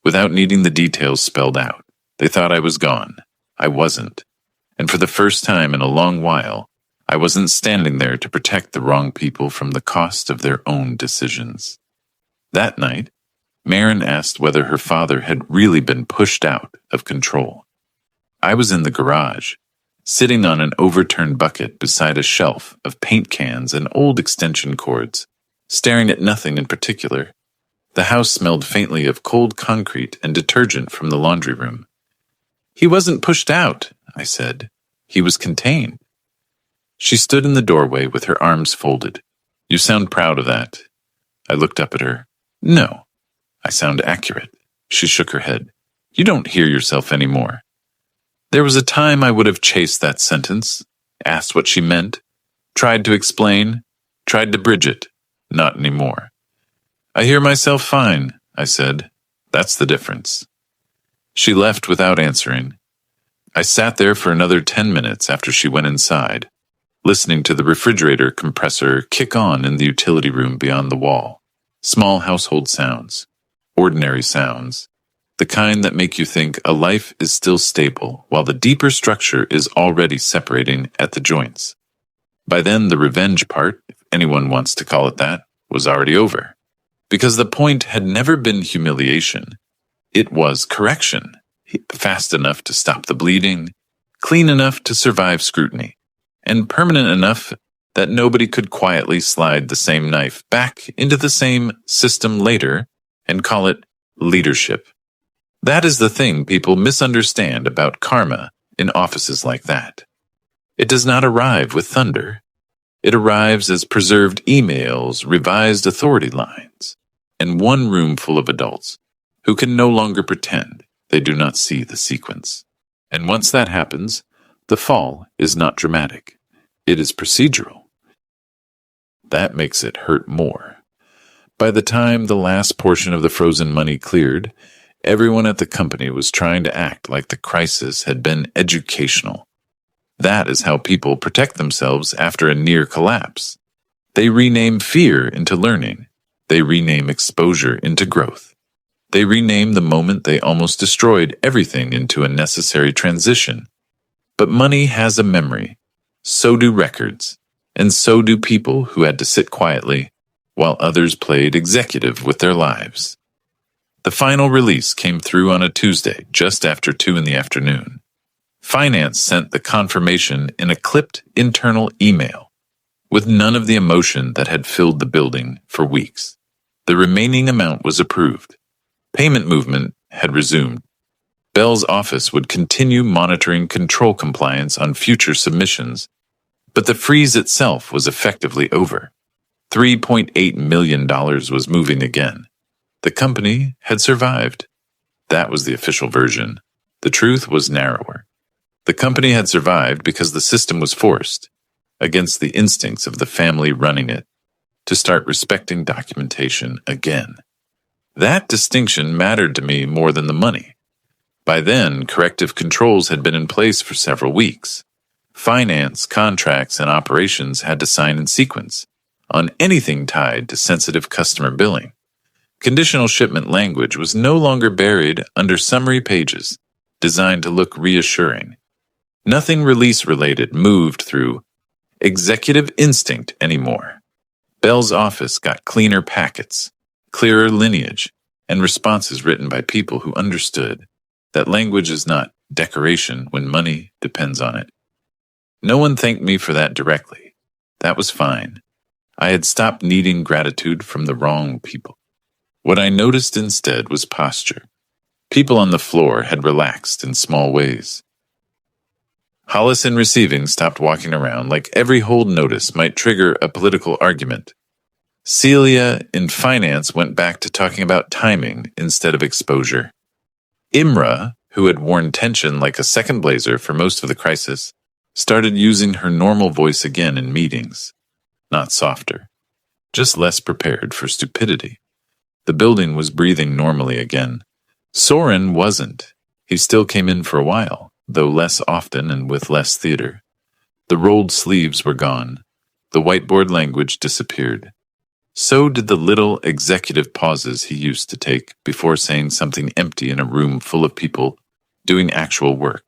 without needing the details spelled out. They thought I was gone. I wasn't. And for the first time in a long while, I wasn't standing there to protect the wrong people from the cost of their own decisions. That night, Marin asked whether her father had really been pushed out of control. I was in the garage, sitting on an overturned bucket beside a shelf of paint cans and old extension cords, staring at nothing in particular. The house smelled faintly of cold concrete and detergent from the laundry room. "He wasn't pushed out," I said. "He was contained." She stood in the doorway with her arms folded. "You sound proud of that." I looked up at her. "No, I sound accurate." She shook her head. "You don't hear yourself anymore." There was a time I would have chased that sentence, asked what she meant, tried to explain, tried to bridge it. Not anymore. "I hear myself fine," I said. "That's the difference." She left without answering. I sat there for another 10 minutes after she went inside, listening to the refrigerator compressor kick on in the utility room beyond the wall. Small household sounds, ordinary sounds, the kind that make you think a life is still stable while the deeper structure is already separating at the joints. By then, the revenge part, if anyone wants to call it that, was already over. Because the point had never been humiliation. It was correction, fast enough to stop the bleeding, clean enough to survive scrutiny, and permanent enough that nobody could quietly slide the same knife back into the same system later and call it leadership. That is the thing people misunderstand about karma in offices like that. It does not arrive with thunder. It arrives as preserved emails, revised authority lines, and one room full of adults who can no longer pretend they do not see the sequence. And once that happens, the fall is not dramatic. It is procedural. That makes it hurt more. By the time the last portion of the frozen money cleared, everyone at the company was trying to act like the crisis had been educational. That is how people protect themselves after a near collapse. They rename fear into learning. They rename exposure into growth. They rename the moment they almost destroyed everything into a necessary transition. But money has a memory. So do records. And so do people who had to sit quietly while others played executive with their lives. The final release came through on a Tuesday, just after 2 in the afternoon. Finance sent the confirmation in a clipped internal email, with none of the emotion that had filled the building for weeks. The remaining amount was approved. Payment movement had resumed. Bell's office would continue monitoring control compliance on future submissions, but the freeze itself was effectively over. $3.8 million was moving again. The company had survived. That was the official version. The truth was narrower. The company had survived because the system was forced, against the instincts of the family running it, to start respecting documentation again. That distinction mattered to me more than the money. By then, corrective controls had been in place for several weeks. Finance, contracts, and operations had to sign in sequence on anything tied to sensitive customer billing. Conditional shipment language was no longer buried under summary pages designed to look reassuring. Nothing release-related moved through executive instinct anymore. Bell's office got cleaner packets, clearer lineage, and responses written by people who understood that language is not decoration when money depends on it. No one thanked me for that directly. That was fine. I had stopped needing gratitude from the wrong people. What I noticed instead was posture. People on the floor had relaxed in small ways. Hollis in receiving stopped walking around like every hold notice might trigger a political argument. Celia in finance went back to talking about timing instead of exposure. Imra, who had worn tension like a second blazer for most of the crisis, started using her normal voice again in meetings. Not softer, just less prepared for stupidity. The building was breathing normally again. Soren wasn't. He still came in for a while, though less often and with less theater. The rolled sleeves were gone. The whiteboard language disappeared. So did the little executive pauses he used to take before saying something empty in a room full of people doing actual work.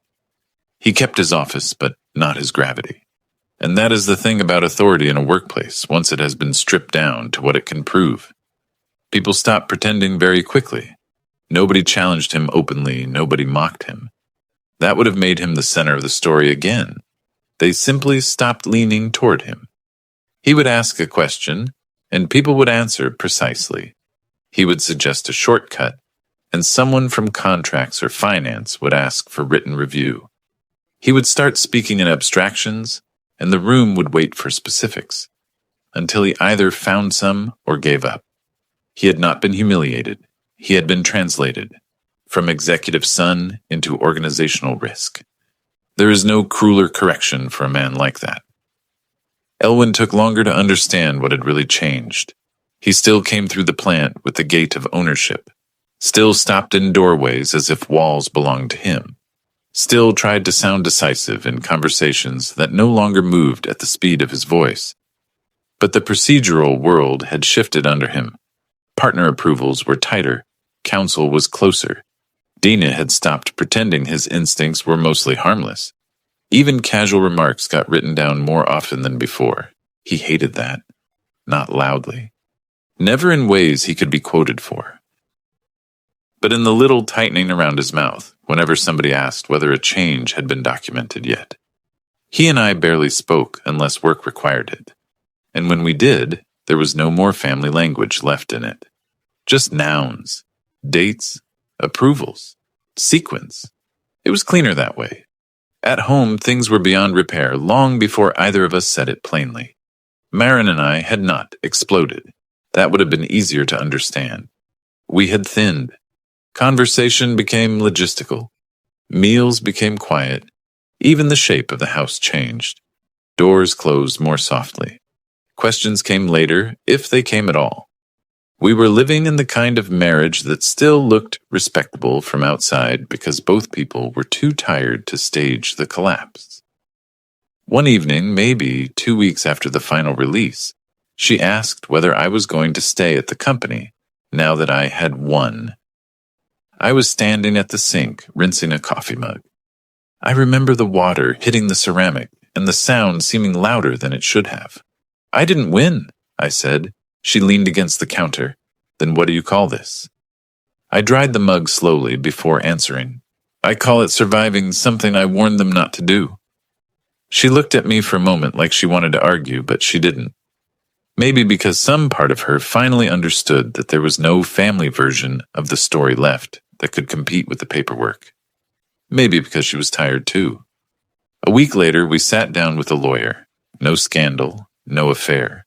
He kept his office, but not his gravity. And that is the thing about authority in a workplace once it has been stripped down to what it can prove. People stopped pretending very quickly. Nobody challenged him openly, nobody mocked him. That would have made him the center of the story again. They simply stopped leaning toward him. He would ask a question, and people would answer precisely. He would suggest a shortcut, and someone from contracts or finance would ask for written review. He would start speaking in abstractions, and the room would wait for specifics, until he either found some or gave up. He had not been humiliated. He had been translated from executive son into organizational risk. There is no crueler correction for a man like that. Elwyn took longer to understand what had really changed. He still came through the plant with the gait of ownership, still stopped in doorways as if walls belonged to him, still tried to sound decisive in conversations that no longer moved at the speed of his voice. But the procedural world had shifted under him. Partner approvals were tighter, counsel was closer. Dina had stopped pretending his instincts were mostly harmless. Even casual remarks got written down more often than before. He hated that. Not loudly. Never in ways he could be quoted for. But in the little tightening around his mouth, whenever somebody asked whether a change had been documented yet. He and I barely spoke unless work required it. And when we did, there was no more family language left in it. Just nouns, dates, approvals, sequence. It was cleaner that way. At home, things were beyond repair long before either of us said it plainly. Marin and I had not exploded. That would have been easier to understand. We had thinned. Conversation became logistical. Meals became quiet. Even the shape of the house changed. Doors closed more softly. Questions came later, if they came at all. We were living in the kind of marriage that still looked respectable from outside because both people were too tired to stage the collapse. One evening, maybe 2 weeks after the final release, she asked whether I was going to stay at the company now that I had won. I was standing at the sink, rinsing a coffee mug. I remember the water hitting the ceramic and the sound seeming louder than it should have. I didn't win, I said. She leaned against the counter. Then what do you call this? I dried the mug slowly before answering. I call it surviving something I warned them not to do. She looked at me for a moment like she wanted to argue, but she didn't. Maybe because some part of her finally understood that there was no family version of the story left that could compete with the paperwork. Maybe because she was tired too. A week later, we sat down with a lawyer. No scandal, no affair.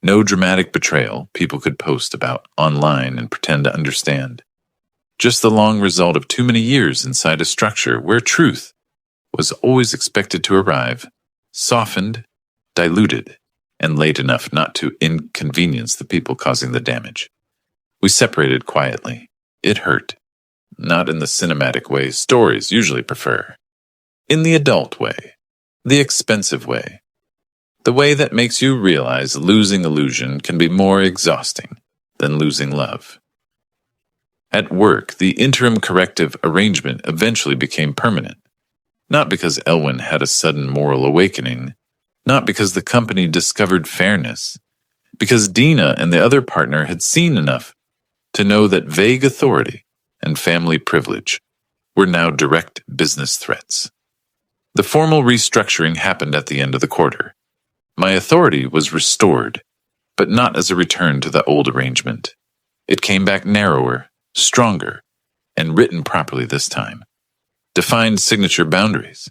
No dramatic betrayal people could post about online and pretend to understand. Just the long result of too many years inside a structure where truth was always expected to arrive, softened, diluted, and late enough not to inconvenience the people causing the damage. We separated quietly. It hurt. Not in the cinematic way stories usually prefer. In the adult way. The expensive way. The way that makes you realize losing illusion can be more exhausting than losing love. At work, the interim corrective arrangement eventually became permanent. Not because Elwyn had a sudden moral awakening, not because the company discovered fairness, because Dina and the other partner had seen enough to know that vague authority and family privilege were now direct business threats. The formal restructuring happened at the end of the quarter. My authority was restored, but not as a return to the old arrangement. It came back narrower, stronger, and written properly this time. Defined signature boundaries.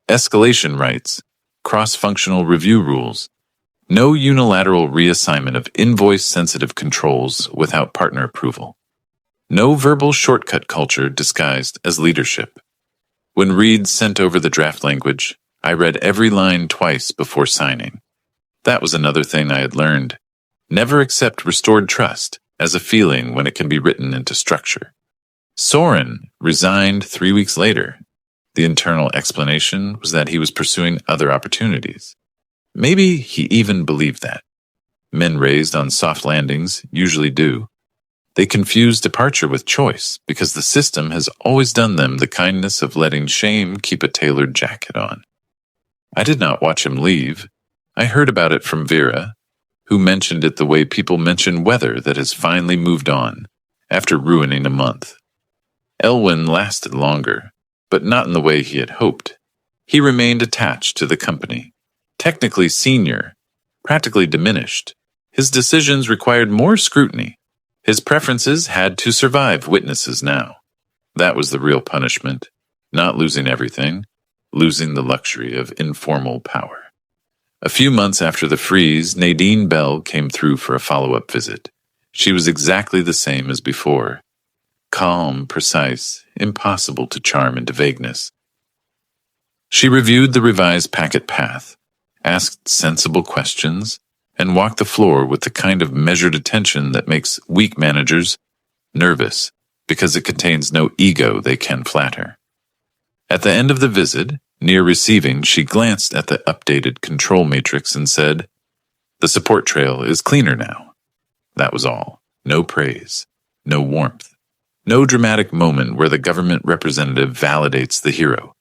escalation rights, cross-functional review rules, no unilateral reassignment of invoice-sensitive controls without partner approval, no verbal shortcut culture disguised as leadership. When Reed sent over the draft language, I read every line twice before signing. That was another thing I had learned. Never accept restored trust as a feeling when it can be written into structure. Soren resigned 3 weeks later. The internal explanation was that he was pursuing other opportunities. Maybe he even believed that. Men raised on soft landings usually do. They confuse departure with choice because the system has always done them the kindness of letting shame keep a tailored jacket on. I did not watch him leave. I heard about it from Vera, who mentioned it the way people mention weather that has finally moved on, after ruining a month. Elwyn lasted longer, but not in the way he had hoped. He remained attached to the company, technically senior, practically diminished. His decisions required more scrutiny. His preferences had to survive witnesses now. That was the real punishment, not losing everything, losing the luxury of informal power. A few months after the freeze, Nadine Bell came through for a follow-up visit. She was exactly the same as before. Calm, precise, impossible to charm into vagueness. She reviewed the revised packet path, asked sensible questions, and walked the floor with the kind of measured attention that makes weak managers nervous because it contains no ego they can flatter. At the end of the visit, near receiving, she glanced at the updated control matrix and said, "The support trail is cleaner now." That was all. No praise, no warmth, no dramatic moment where the government representative validates the hero.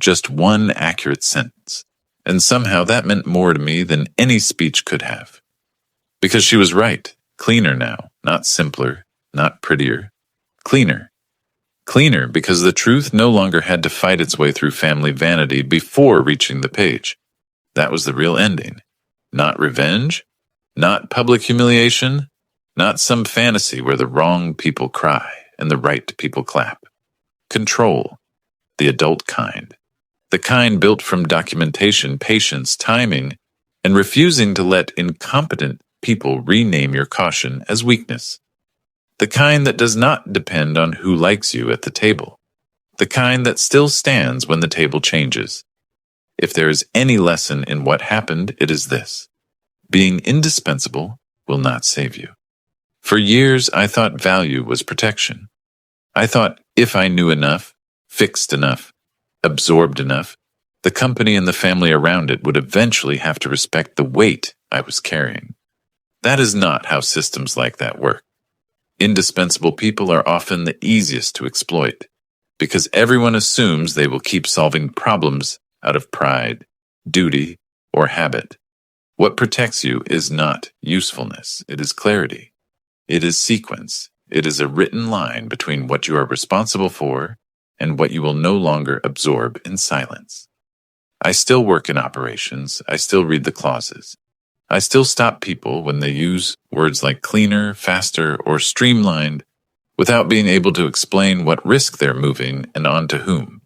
Just one accurate sentence. And somehow that meant more to me than any speech could have. Because she was right. Cleaner now, not simpler, not prettier. Cleaner. Cleaner because the truth no longer had to fight its way through family vanity before reaching the page. That was the real ending. Not revenge, not public humiliation, not some fantasy where the wrong people cry and the right people clap. Control. The adult kind. The kind built from documentation, patience, timing, and refusing to let incompetent people rename your caution as weakness. The kind that does not depend on who likes you at the table. The kind that still stands when the table changes. If there is any lesson in what happened, it is this. Being indispensable will not save you. For years, I thought value was protection. I thought if I knew enough, fixed enough, absorbed enough, the company and the family around it would eventually have to respect the weight I was carrying. That is not how systems like that work. Indispensable people are often the easiest to exploit, because everyone assumes they will keep solving problems out of pride, duty, or habit. What protects you is not usefulness, it is clarity. It is sequence. It is a written line between what you are responsible for and what you will no longer absorb in silence. I still work in operations. I still read the clauses. I still stop people when they use words like cleaner, faster, or streamlined without being able to explain what risk they're moving and on to whom.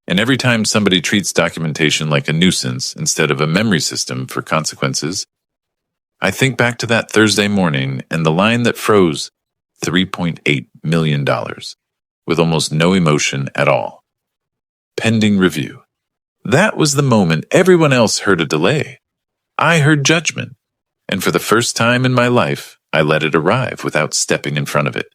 And every time somebody treats documentation like a nuisance instead of a memory system for consequences, I think back to that Thursday morning and the line that froze $3.8 million with almost no emotion at all. Pending review. That was the moment everyone else heard a delay. I heard judgment, and for the first time in my life, I let it arrive without stepping in front of it.